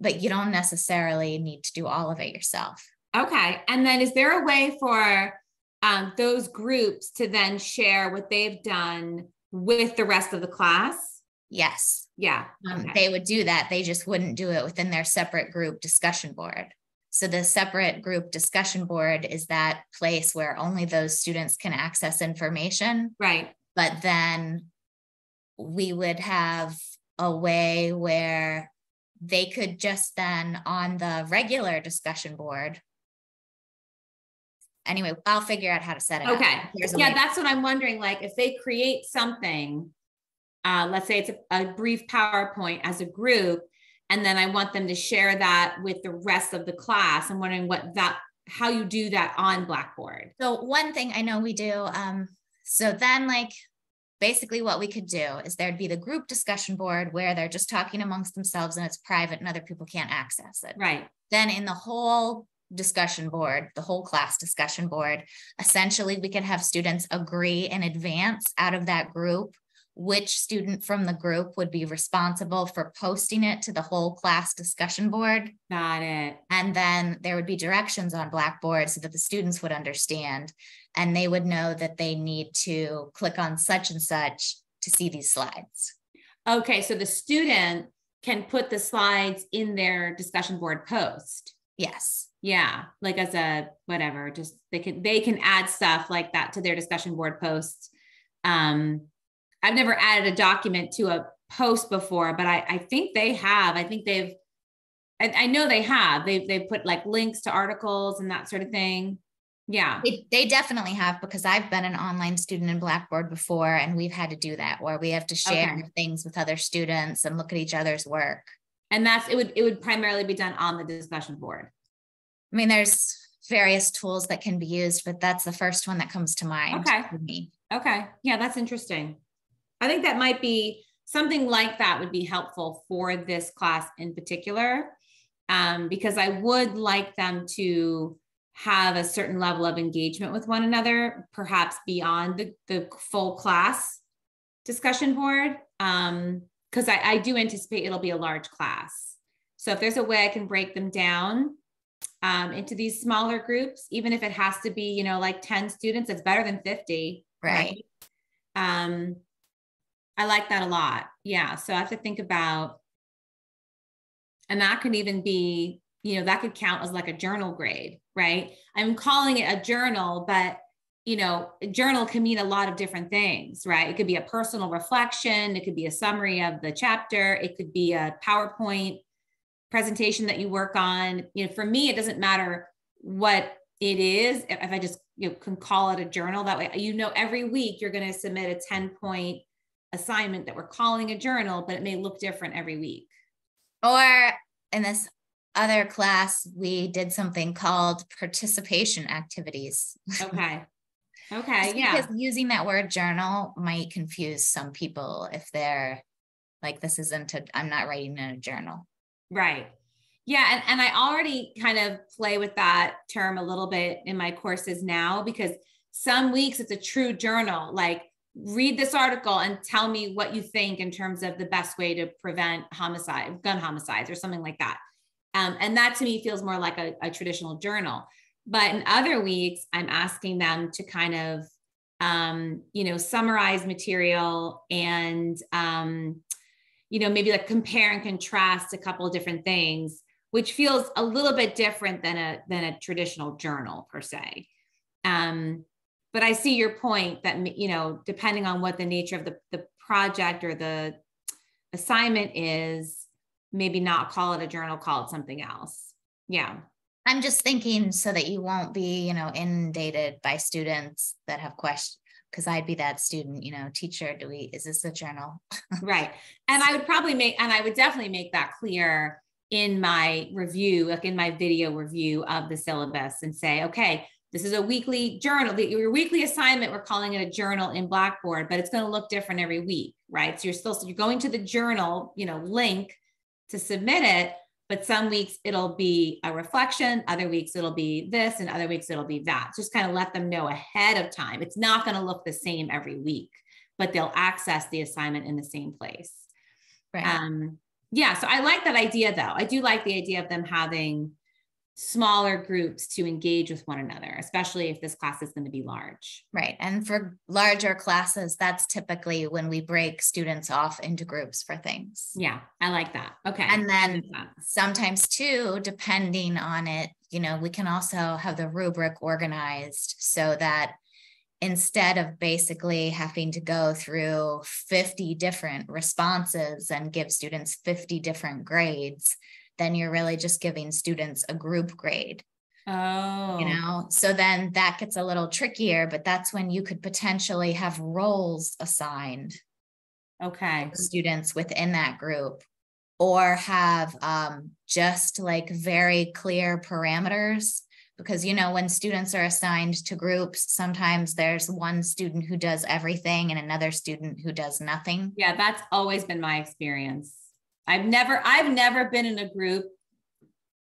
but you don't necessarily need to do all of it yourself. Okay. And then is there a way for those groups to then share what they've done with the rest of the class? Yes. Yeah. They would do that. They just wouldn't do it within their separate group discussion board. So the separate group discussion board is that place where only those students can access information. Right. But then we would have a way where they could just then on the regular discussion board. Anyway, I'll figure out how to set it up. Okay. Yeah, that's what I'm wondering. Like if they create something, let's say it's a brief PowerPoint as a group, and then I want them to share that with the rest of the class. I'm wondering how you do that on Blackboard. So one thing I know we do, so then basically what we could do is there'd be the group discussion board where they're just talking amongst themselves and it's private and other people can't access it. Right. Then in the whole discussion board, the whole class discussion board, essentially we could have students agree in advance out of that group which student from the group would be responsible for posting it to the whole class discussion board. Got it. And then there would be directions on Blackboard so that the students would understand, and they would know that they need to click on such and such to see these slides. Okay, so the student can put the slides in their discussion board post. Yes. Yeah, like as a whatever, just they can add stuff like that to their discussion board posts. I've never added a document to a post before, but I think they have. I think I know they have. They've put like links to articles and that sort of thing. Yeah. They definitely have, because I've been an online student in Blackboard before, and we've had to do that where we have to share things with other students and look at each other's work. And it would primarily be done on the discussion board. I mean, there's various tools that can be used, but that's the first one that comes to mind for me. Okay. Yeah, that's interesting. I think that might be something like that would be helpful for this class in particular, because I would like them to have a certain level of engagement with one another, perhaps beyond the full class discussion board, because I do anticipate it'll be a large class. So if there's a way I can break them down into these smaller groups, even if it has to be, like 10 students, it's better than 50. Right. I like that a lot. Yeah. So I have to think about, and that can even be, that could count as like a journal grade, right? I'm calling it a journal, but a journal can mean a lot of different things, right? It could be a personal reflection. It could be a summary of the chapter. It could be a PowerPoint presentation that you work on. For me, it doesn't matter what it is. If I just can call it a journal, that way, every week you're going to submit a 10-point assignment that we're calling a journal, but it may look different every week. Or in this other class, we did something called participation activities. Okay. Yeah. Because using that word journal might confuse some people if they're like, I'm not writing in a journal. Right. Yeah. And I already kind of play with that term a little bit in my courses now, because some weeks it's a true journal, like read this article and tell me what you think in terms of the best way to prevent gun homicides or something like that. And that to me feels more like a traditional journal. But in other weeks, I'm asking them to kind of, summarize material and, maybe like compare and contrast a couple of different things, which feels a little bit different than a traditional journal per se. But I see your point that, depending on what the nature of the project or the assignment is, maybe not call it a journal, call it something else. Yeah. I'm just thinking so that you won't be, inundated by students that have questions. Because I'd be that student, teacher, is this a journal? Right. And I would definitely make that clear in my review, like in my video review of the syllabus, and say, okay, this is a weekly journal, your weekly assignment. We're calling it a journal in Blackboard, but it's going to look different every week, right? So you're going to the journal, link to submit it, but some weeks it'll be a reflection, other weeks it'll be this, and other weeks it'll be that. Just kind of let them know ahead of time. It's not going to look the same every week, but they'll access the assignment in the same place. Right. Yeah. So I like that idea though. I do like the idea of them having smaller groups to engage with one another, especially if this class is going to be large. Right. And for larger classes, that's typically when we break students off into groups for things. Yeah, I like that. Okay. And then sometimes too, depending on it, we can also have the rubric organized so that instead of basically having to go through 50 different responses and give students 50 different grades, then you're really just giving students a group grade. Oh. So then that gets a little trickier, but that's when you could potentially have roles assigned. Okay. Students within that group, or have just like very clear parameters, because when students are assigned to groups, sometimes there's one student who does everything and another student who does nothing. Yeah, that's always been my experience. I've never been in a group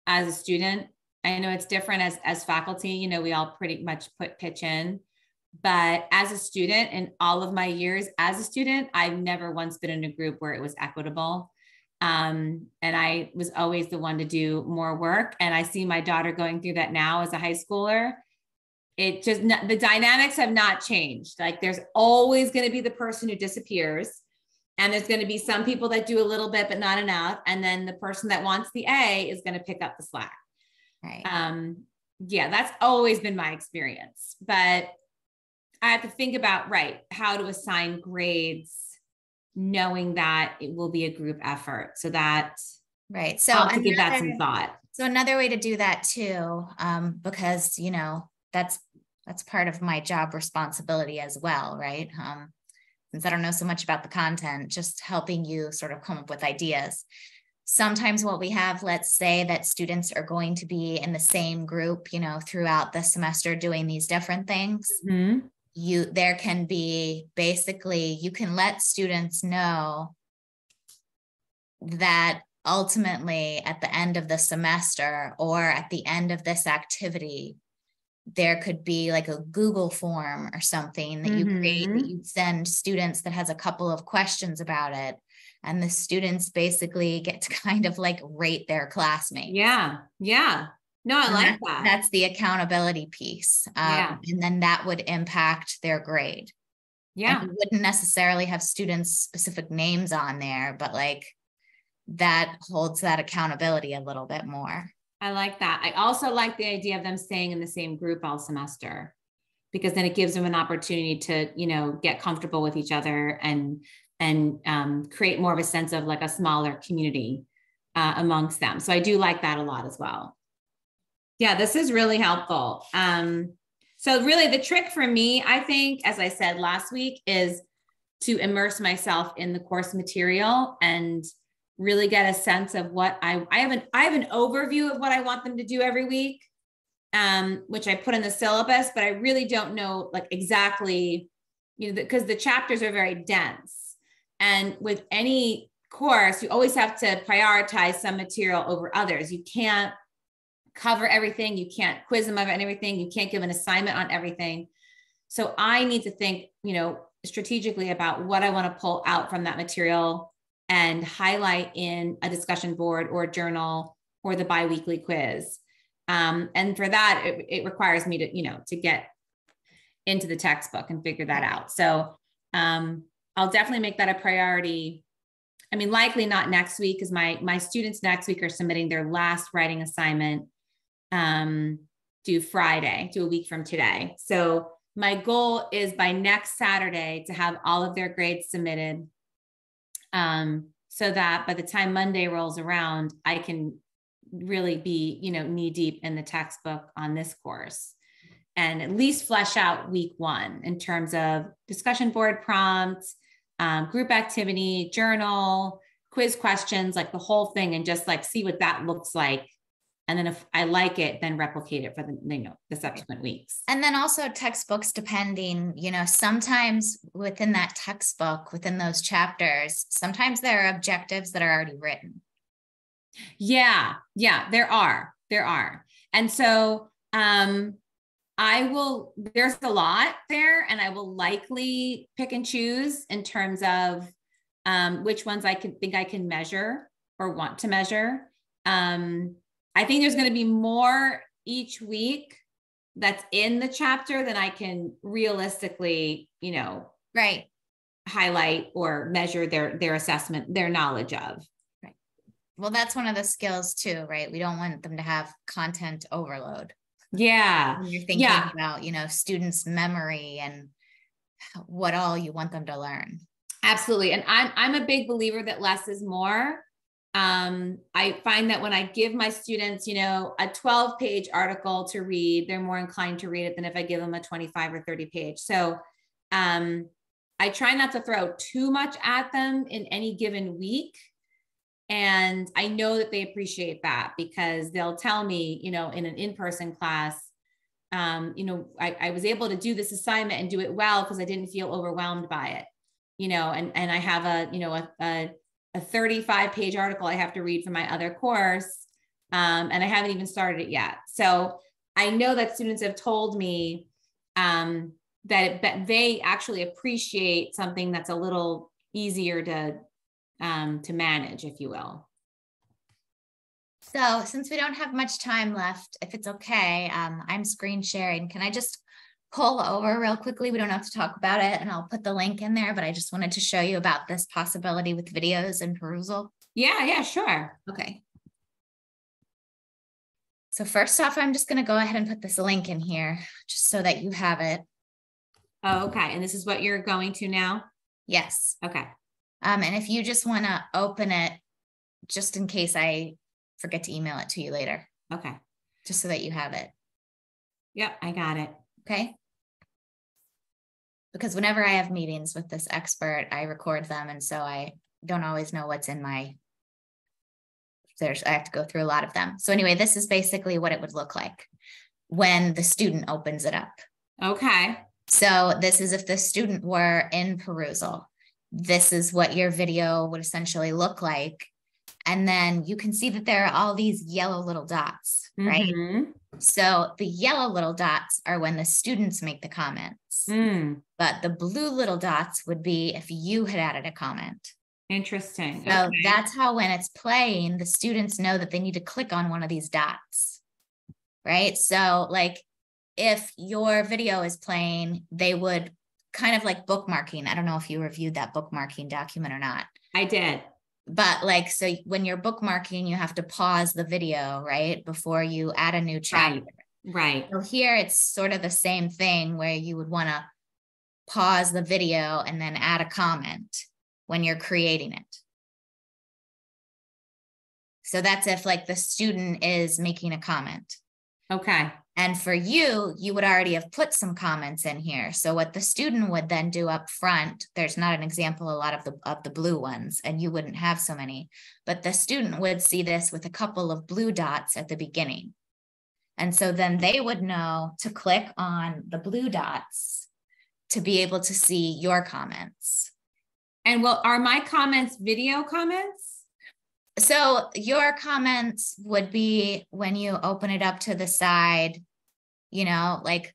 as a student. I know it's different as faculty, we all pretty much pitch in, but as a student, in all of my years as a student, I've never once been in a group where it was equitable. And I was always the one to do more work. And I see my daughter going through that now as a high schooler. The dynamics have not changed. Like there's always going to be the person who disappears. And there's going to be some people that do a little bit, but not enough. And then the person that wants the A is going to pick up the slack. Right. Yeah, that's always been my experience. But I have to think about, how to assign grades, knowing that it will be a group effort. So that, right. So I'll have to give that some thought. So another way to do that too, because, that's part of my job responsibility as well, right? Since I don't know so much about the content, just helping you sort of come up with ideas. Sometimes what we have, let's say that students are going to be in the same group, throughout the semester doing these different things. Mm-hmm. There can be basically, you can let students know that ultimately at the end of the semester or at the end of this activity, there could be like a Google form or something that you create, that you send students, that has a couple of questions about it. And the students basically get to kind of like rate their classmates. Yeah. Yeah. No, I like that. That's the accountability piece. And then that would impact their grade. Yeah. And you wouldn't necessarily have students' specific names on there, but like that holds that accountability a little bit more. I like that. I also like the idea of them staying in the same group all semester, because then it gives them an opportunity to, get comfortable with each other and create more of a sense of like a smaller community amongst them. So I do like that a lot as well. Yeah, this is really helpful. So really the trick for me, I think, as I said last week, is to immerse myself in the course material and really get a sense of what I have an overview of what I want them to do every week, which I put in the syllabus, but I really don't know like exactly, because the chapters are very dense. And with any course, you always have to prioritize some material over others. You can't cover everything. You can't quiz them on everything. You can't give an assignment on everything. So I need to think, strategically about what I want to pull out from that material and highlight in a discussion board or a journal or the biweekly quiz. And for that, it requires me to get into the textbook and figure that out. So I'll definitely make that a priority. I mean, likely not next week, because my students next week are submitting their last writing assignment due Friday, a week from today. So my goal is by next Saturday to have all of their grades submitted, so that by the time Monday rolls around, I can really be, you know, knee deep in the textbook on this course, and at least flesh out week 1 in terms of discussion board prompts, group activity, journal, quiz questions, like the whole thing, and just like see what that looks like. And then if I like it, then replicate it for the, you know, the subsequent weeks. And then also textbooks, depending, you know, sometimes within that textbook, within those chapters, sometimes there are objectives that are already written. Yeah, there are. And so there's a lot there, and I will likely pick and choose in terms of which ones I can measure or want to measure. I think there's going to be more each week that's in the chapter than I can realistically, you know, right, highlight or measure their assessment, their knowledge of. Right. Well, that's one of the skills too, right? We don't want them to have content overload. Yeah. When you're thinking about, you know, students' memory and what all you want them to learn. Absolutely. And I'm a big believer that less is more. I find that when I give my students, you know, a 12-page article to read, they're more inclined to read it than if I give them a 25 or 30 page. So, I try not to throw too much at them in any given week. And I know that they appreciate that, because they'll tell me, you know, in an in-person class, you know, I was able to do this assignment and do it well because I didn't feel overwhelmed by it, you know, and I have a 35-page article I have to read for my other course. And I haven't even started it yet. So I know that students have told me that they actually appreciate something that's a little easier to manage, if you will. So since we don't have much time left, if it's okay, I'm screen sharing. Can I just pull over real quickly? We don't have to talk about it, and I'll put the link in there, but I just wanted to show you about this possibility with videos and Perusall. Yeah, sure. Okay. So first off, I'm just going to go ahead and put this link in here just so that you have it. Oh, okay. And this is what you're going to now? Yes. Okay. And if you just want to open it, just in case I forget to email it to you later. Okay. Just so that you have it. Yep, I got it. Okay. Because whenever I have meetings with this expert, I record them. And so I don't always know what's in my, I have to go through a lot of them. So anyway, this is basically what it would look like when the student opens it up. Okay. So this is if the student were in Perusall. This is what your video would essentially look like. And then you can see that there are all these yellow little dots, right? Mm-hmm. So the yellow little dots are when the students make the comments, but the blue little dots would be if you had added a comment. Interesting. So that's how when it's playing, the students know that they need to click on one of these dots, right? So like if your video is playing, they would kind of like bookmarking. I don't know if you reviewed that bookmarking document or not. I did. But like, so when you're bookmarking, you have to pause the video, right? Before you add a new chapter. Right. So here it's sort of the same thing where you would want to pause the video and then add a comment when you're creating it. So that's if like the student is making a comment. Okay. And for you, you would already have put some comments in here. So what the student would then do up front, there's not an example, a lot of the blue ones, and you wouldn't have so many, but the student would see this with a couple of blue dots at the beginning. And so then they would know to click on the blue dots to be able to see your comments. And are my comments video comments? So your comments would be when you open it up to the side, you know, like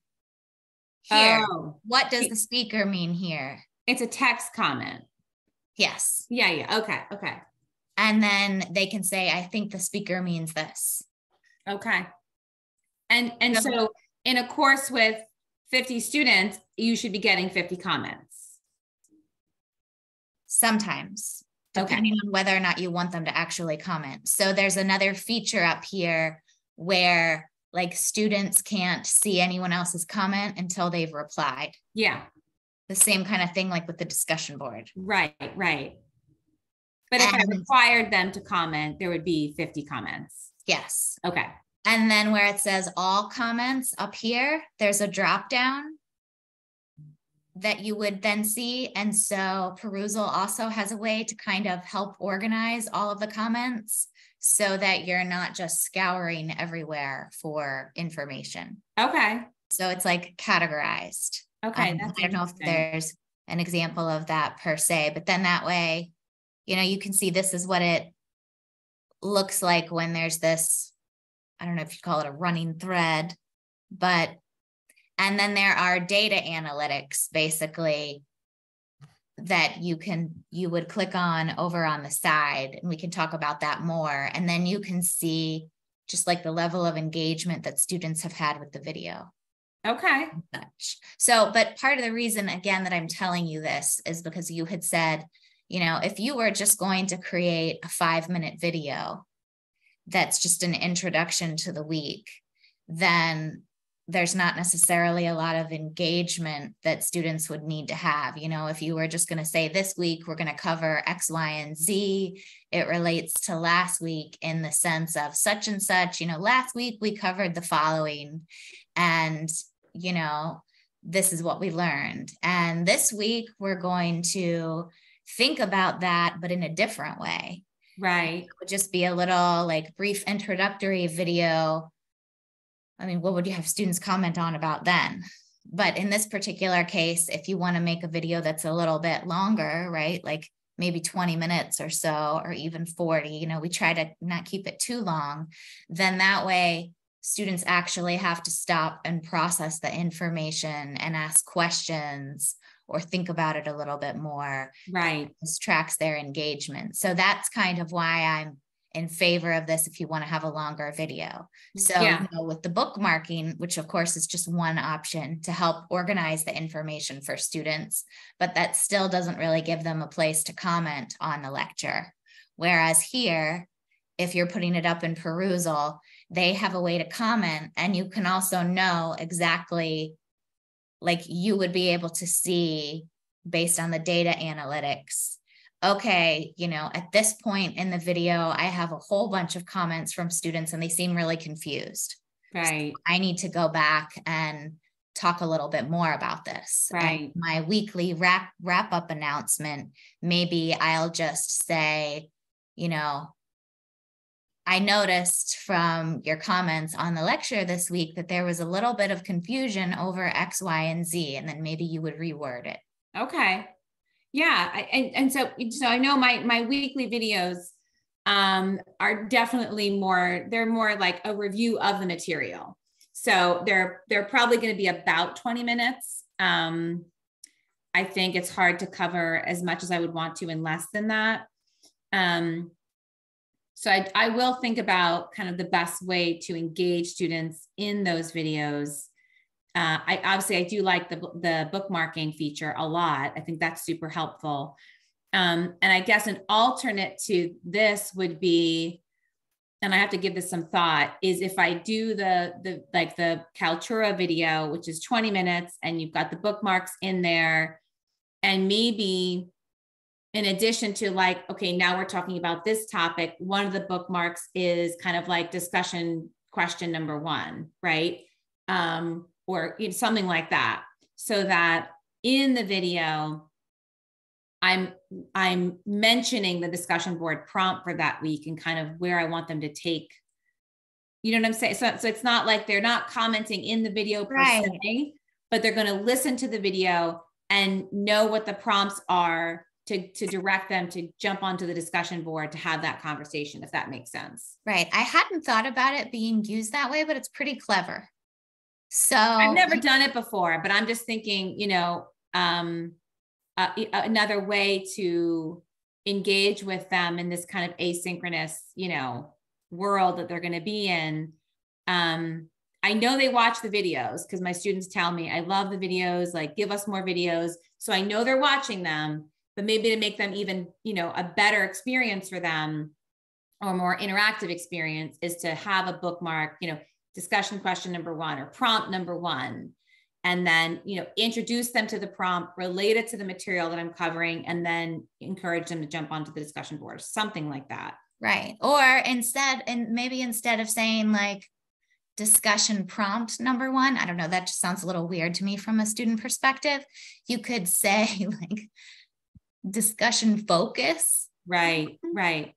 here, what does the speaker mean here? It's a text comment. Yes. Yeah. Okay. And then they can say, I think the speaker means this. Okay. And so in a course with 50 students, you should be getting 50 comments. Sometimes. Depending on whether or not you want them to actually comment. So there's another feature up here where like students can't see anyone else's comment until they've replied. Yeah. The same kind of thing like with the discussion board. Right. But if I required them to comment, there would be 50 comments. Yes. Okay. And then where it says all comments up here, there's a drop down that you would then see. And so Perusall also has a way to kind of help organize all of the comments so that you're not just scouring everywhere for information. Okay. So it's like categorized. Okay. I don't know if there's an example of that per se, but then that way, you know, you can see this is what it looks like when there's this, I don't know if you call it a running thread, but, and then there are data analytics basically that you would click on over on the side, and we can talk about that more. And then you can see just like the level of engagement that students have had with the video. Okay. So, but part of the reason again that I'm telling you this is because you had said, you know, if you were just going to create a 5-minute video that's just an introduction to the week, then there's not necessarily a lot of engagement that students would need to have. You know, if you were just going to say this week, we're going to cover X, Y, and Z, it relates to last week in the sense of such and such, you know, last week we covered the following, and, you know, this is what we learned. And this week we're going to think about that, but in a different way. Right. It would just be a little like brief introductory video. I mean, what would you have students comment on about then? But in this particular case, if you want to make a video that's a little bit longer, right? Like maybe 20 minutes or so, or even 40, you know, we try to not keep it too long. Then that way students actually have to stop and process the information and ask questions or think about it a little bit more. Right. This tracks their engagement. So that's kind of why I'm in favor of this if you want to have a longer video. So, yeah. You know, with the bookmarking, which of course is just one option to help organize the information for students, but that still doesn't really give them a place to comment on the lecture. Whereas here, if you're putting it up in Perusall, they have a way to comment, and you can also know exactly, like you would be able to see based on the data analytics, okay, you know, at this point in the video, I have a whole bunch of comments from students and they seem really confused. Right. So I need to go back and talk a little bit more about this. Right. And my weekly wrap up announcement, maybe I'll just say, you know, I noticed from your comments on the lecture this week that there was a little bit of confusion over X, Y, and Z, and then maybe you would reword it. Okay. Yeah. And so I know my weekly videos are definitely they're more like a review of the material. So they're probably going to be about 20 minutes. I think it's hard to cover as much as I would want to in less than that. So I will think about kind of the best way to engage students in those videos. I do like the bookmarking feature a lot. I think that's super helpful. And I guess an alternate to this would be, and I have to give this some thought, is if I do the Kaltura video, which is 20 minutes, and you've got the bookmarks in there, and maybe in addition to like, okay, now we're talking about this topic, one of the bookmarks is kind of like discussion question number 1, right? Or something like that, so that in the video, I'm mentioning the discussion board prompt for that week and kind of where I want them to take, you know what I'm saying? So it's not like they're not commenting in the video per se, but they're going to listen to the video and know what the prompts are to direct them to jump onto the discussion board to have that conversation, if that makes sense. Right. I hadn't thought about it being used that way, but it's pretty clever. So I've never done it before, but I'm just thinking, another way to engage with them in this kind of asynchronous, world that they're going to be in. I know they watch the videos because my students tell me, I love the videos, like give us more videos. So I know they're watching them, but maybe to make them even, a better experience for them or more interactive experience is to have a bookmark, discussion question number 1 or prompt number 1. And then, introduce them to the prompt, relate it to the material that I'm covering, and then encourage them to jump onto the discussion board, something like that. Right. Or instead, and maybe instead of saying like discussion prompt number one, I don't know, that just sounds a little weird to me from a student perspective. You could say like discussion focus. Right. Right.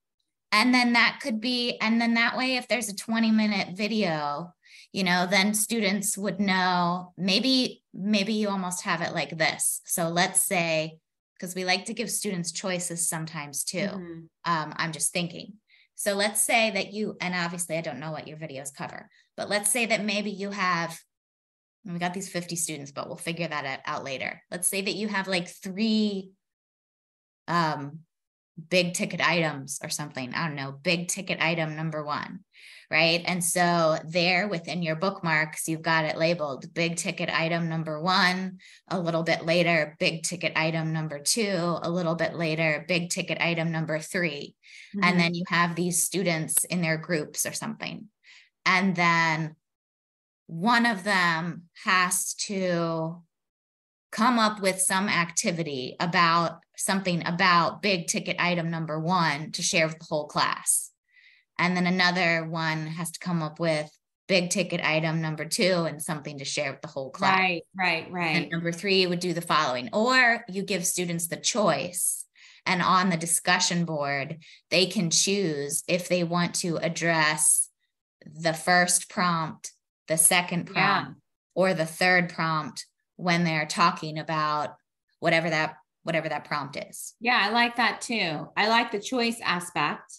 And then that could be, and then that way, if there's a 20-minute video, you know, then students would know, maybe you almost have it like this. So let's say, because we like to give students choices sometimes too. Mm-hmm. I'm just thinking. So let's say that you, and obviously I don't know what your videos cover, but let's say that maybe you have, and we got these 50 students, but we'll figure that out later. Let's say that you have like 3 big ticket items or something. I don't know, big ticket item number 1, right? And so there within your bookmarks, you've got it labeled big ticket item number 1, a little bit later, big ticket item number 2, a little bit later, big ticket item number 3. Mm-hmm. And then you have these students in their groups or something. And then one of them has to come up with some activity about something about big ticket item number 1 to share with the whole class. And then another one has to come up with big ticket item number 2 and something to share with the whole class. Right. And number 3 would do the following. Or you give students the choice, and on the discussion board, they can choose if they want to address the first prompt, the second prompt, or the third prompt when they're talking about whatever that prompt is. Yeah, I like that too. I like the choice aspect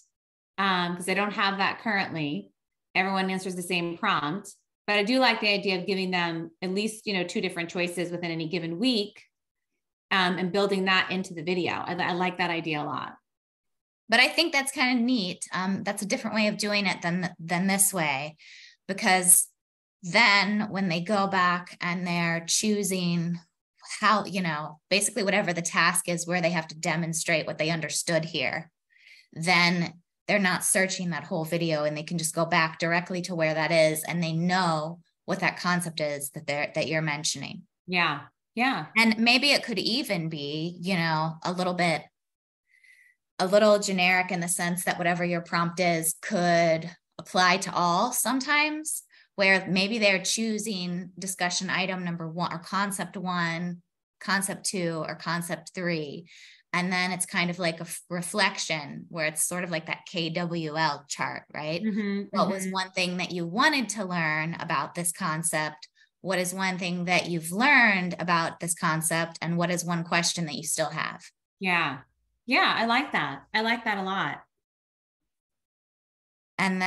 because I don't have that currently. Everyone answers the same prompt, but I do like the idea of giving them at least, 2 different choices within any given week and building that into the video. I like that idea a lot. But I think that's kind of neat. That's a different way of doing it than this way, because then when they go back and they're choosing how, basically whatever the task is where they have to demonstrate what they understood here, then they're not searching that whole video, and they can just go back directly to where that is, and they know what that concept is that you're mentioning. Yeah. Yeah. And maybe it could even be, a little generic in the sense that whatever your prompt is could apply to all sometimes, where maybe they're choosing discussion item number 1 or concept 1, concept 2, or concept 3. And then it's kind of like a reflection where it's sort of like that KWL chart, right? Mm-hmm, what was one thing that you wanted to learn about this concept? What is one thing that you've learned about this concept? And what is one question that you still have? Yeah. Yeah. I like that. I like that a lot. And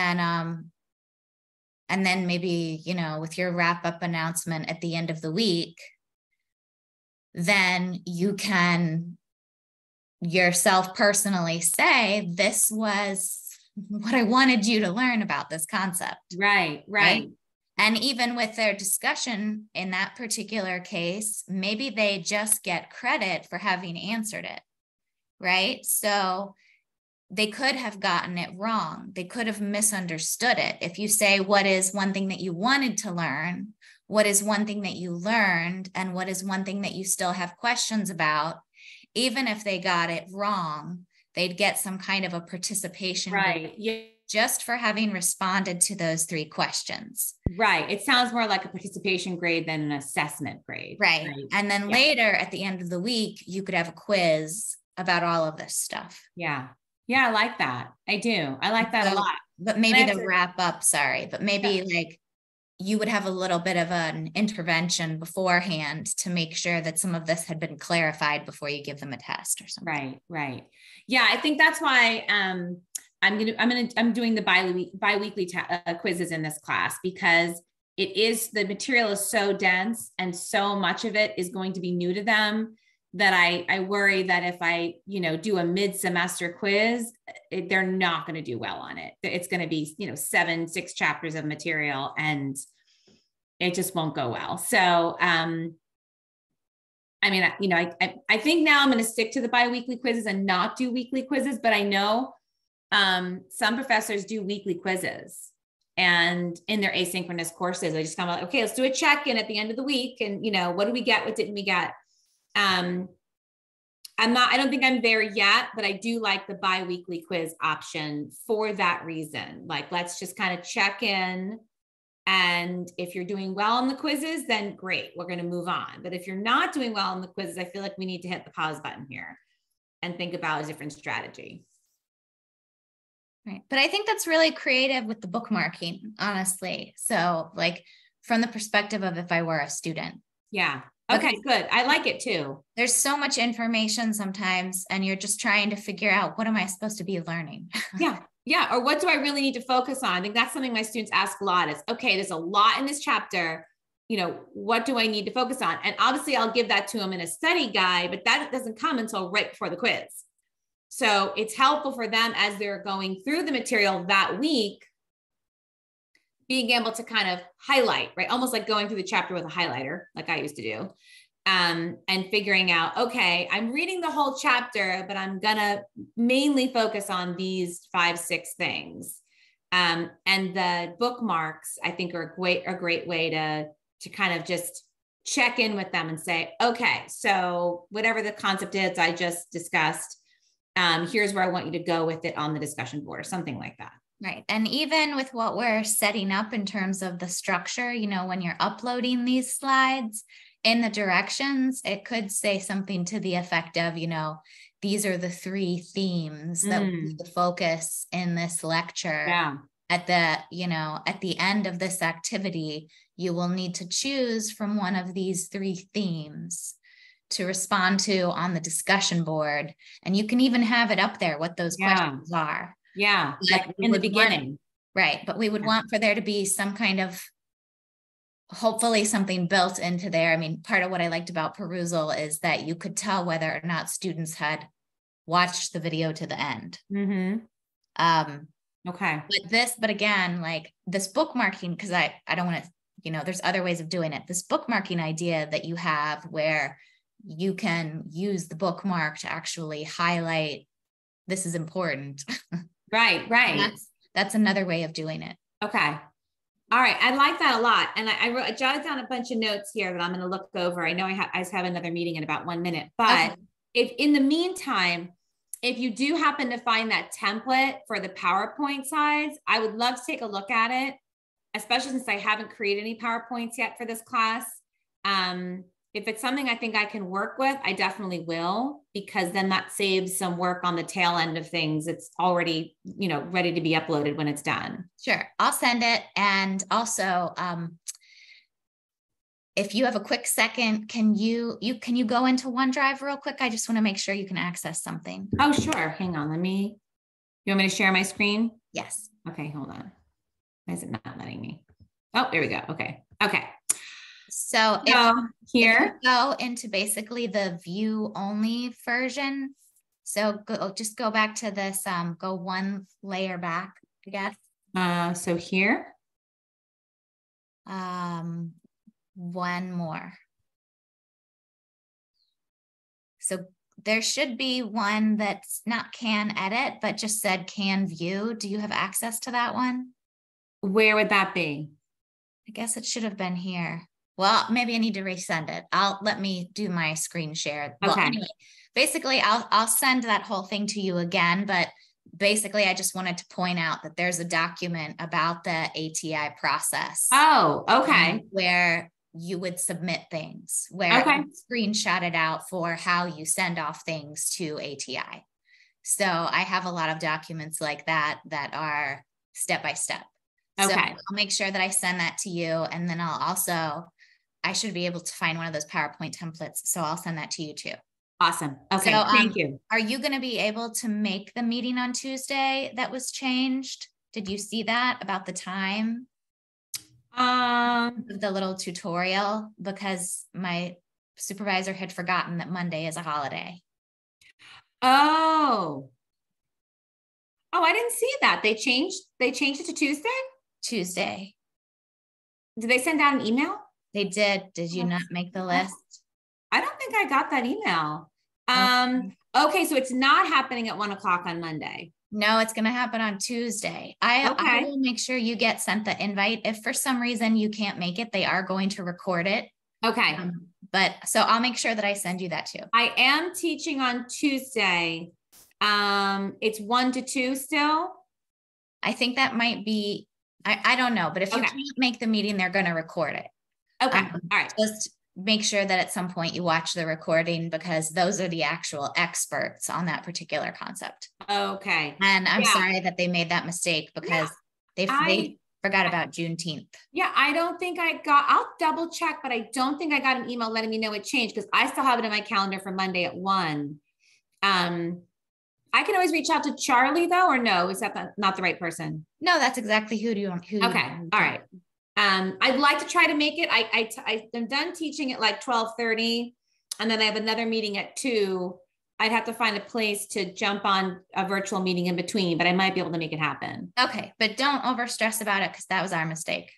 then maybe, with your wrap up announcement at the end of the week, then you can yourself personally say, this was what I wanted you to learn about this concept. Right. And even with their discussion in that particular case, maybe they just get credit for having answered it, right? So they could have gotten it wrong. They could have misunderstood it. If you say, what is one thing that you wanted to learn? What is one thing that you learned? And what is one thing that you still have questions about? Even if they got it wrong, they'd get some kind of a participation grade just for having responded to those 3 questions. Right. It sounds more like a participation grade than an assessment grade. Right. And then later at the end of the week, you could have a quiz about all of this stuff. Yeah. Yeah, I like that. I do. I like that a lot. But maybe the wrap up, but maybe like you would have a little bit of an intervention beforehand to make sure that some of this had been clarified before you give them a test or something. Right. Yeah, I think that's why I'm doing the biweekly quizzes in this class, because the material is so dense and so much of it is going to be new to them, that I worry that if I, do a mid-semester quiz, they're not going to do well on it. It's going to be, 6 chapters of material, and it just won't go well. So, I think now I'm going to stick to the biweekly quizzes and not do weekly quizzes, but I know some professors do weekly quizzes, and in their asynchronous courses, I just kind of like, okay, let's do a check-in at the end of the week. And, what did we get? What didn't we get? I don't think I'm there yet, but I do like the bi-weekly quiz option for that reason. Like, let's just kind of check in. And if you're doing well in the quizzes, then great, we're going to move on. But if you're not doing well in the quizzes, I feel like we need to hit the pause button here and think about a different strategy. Right. But I think that's really creative with the bookmarking, honestly. So like from the perspective of if I were a student. Yeah. Okay, good. I like it too. There's so much information sometimes, and you're just trying to figure out, what am I supposed to be learning? Yeah. Yeah. Or what do I really need to focus on? I think that's something my students ask a lot is, okay, there's a lot in this chapter. You know, what do I need to focus on? And obviously I'll give that to them in a study guide, but that doesn't come until right before the quiz. So it's helpful for them as they're going through the material that week, being able to kind of highlight, right? Almost like going through the chapter with a highlighter, like I used to do, and figuring out, okay, I'm reading the whole chapter, but I'm gonna mainly focus on these 5-6 things. And the bookmarks, I think, are a great way to kind of just check in with them and say, okay, so whatever the concept is I just discussed, here's where I want you to go with it on the discussion board or something like that. Right. And even with what we're setting up in terms of the structure, you know, when you're uploading these slides in the directions, it could say something to the effect of, you know, these are the 3 themes that will be the focus in this lecture. Yeah. At the, you know, at the end of this activity, you will need to choose from one of these 3 themes to respond to on the discussion board. And you can even have it up there, what those questions are. Yeah, like in the beginning. Right. But we would want for there to be some kind of, hopefully something built into there. I mean, part of what I liked about Perusall is that you could tell whether or not students had watched the video to the end. Okay. But again, like this bookmarking, because I don't want to, you know, there's other ways of doing it. This bookmarking idea that you have where you can use the bookmark to actually highlight, this is important. Right. That's another way of doing it. Okay. All right. I like that a lot. And I jotted down a bunch of notes here that I'm going to look over. I know I have another meeting in about 1 minute, but if in the meantime, if you do happen to find that template for the PowerPoint slides, I would love to take a look at it, especially since I haven't created any PowerPoints yet for this class. If it's something I think I can work with, I definitely will, because then that saves some work on the tail end of things. It's already, you know, ready to be uploaded when it's done. Sure. I'll send it. And also, if you have a quick second, can you go into OneDrive real quick? I just want to make sure you can access something. Oh, sure. Hang on. You want me to share my screen? Yes. Okay. Hold on. Why is it not letting me? Oh, there we go. Okay. So if you go into basically the view only version, so just go back to this, go 1 layer back, I guess. So here. 1 more. So there should be one that's not can edit, but just said can view. Do you have access to that one? Where would that be? I guess it should have been here. Well, maybe I need to resend it. Let me do my screen share. Well, anyway, basically I'll send that whole thing to you again, but basically I just wanted to point out that there's a document about the ATI process. Oh, okay. Where you would submit things, where I screenshot it out for how you send off things to ATI. So I have a lot of documents like that are step-by-step. So I'll make sure that I send that to you. And then I should be able to find one of those PowerPoint templates. So I'll send that to you too. Awesome. Okay. So, thank you. Are you going to be able to make the meeting on Tuesday that was changed? Did you see that about the time? The little tutorial, because my supervisor had forgotten that Monday is a holiday. Oh, I didn't see that. They changed it to Tuesday? Did they send out an email? They did. Did you not make the list? I don't think I got that email. Okay. So it's not happening at 1 o'clock on Monday. No, it's going to happen on Tuesday. I will make sure you get sent the invite. If for some reason you can't make it, they are going to record it. Okay. But so I'll make sure that I send you that too. I am teaching on Tuesday. It's 1 to 2 still. I think that might be, I don't know, but if you Okay. can't make the meeting, they're going to record it. Okay. All right. Just make sure that at some point you watch the recording, because those are the actual experts on that particular concept. Okay. And I'm sorry that they made that mistake, because they forgot about Juneteenth. Yeah, I don't think I'll double check, but I don't think I got an email letting me know it changed, because I still have it in my calendar for Monday at 1. I can always reach out to Charlie though, or no, is that not the right person? No, that's exactly who you Okay. All right. I'd like to try to make it. I'm done teaching at like 12:30, and then I have another meeting at 2. I'd have to find a place to jump on a virtual meeting in between, but I might be able to make it happen. Okay. But don't over stress about it, because that was our mistake.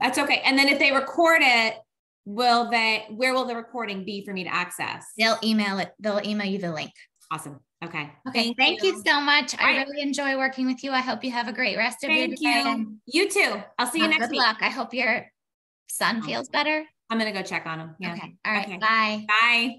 That's okay. And then if they record it, where will the recording be for me to access? They'll email you the link. Awesome. Okay. Okay. Thank you so much. I really enjoy working with you. I hope you have a great rest of your day. Thank you. You too. I'll see you next week. Good luck. I hope your son feels better. I'm going to go check on him. Yeah. Okay. All right. Okay. Bye. Bye.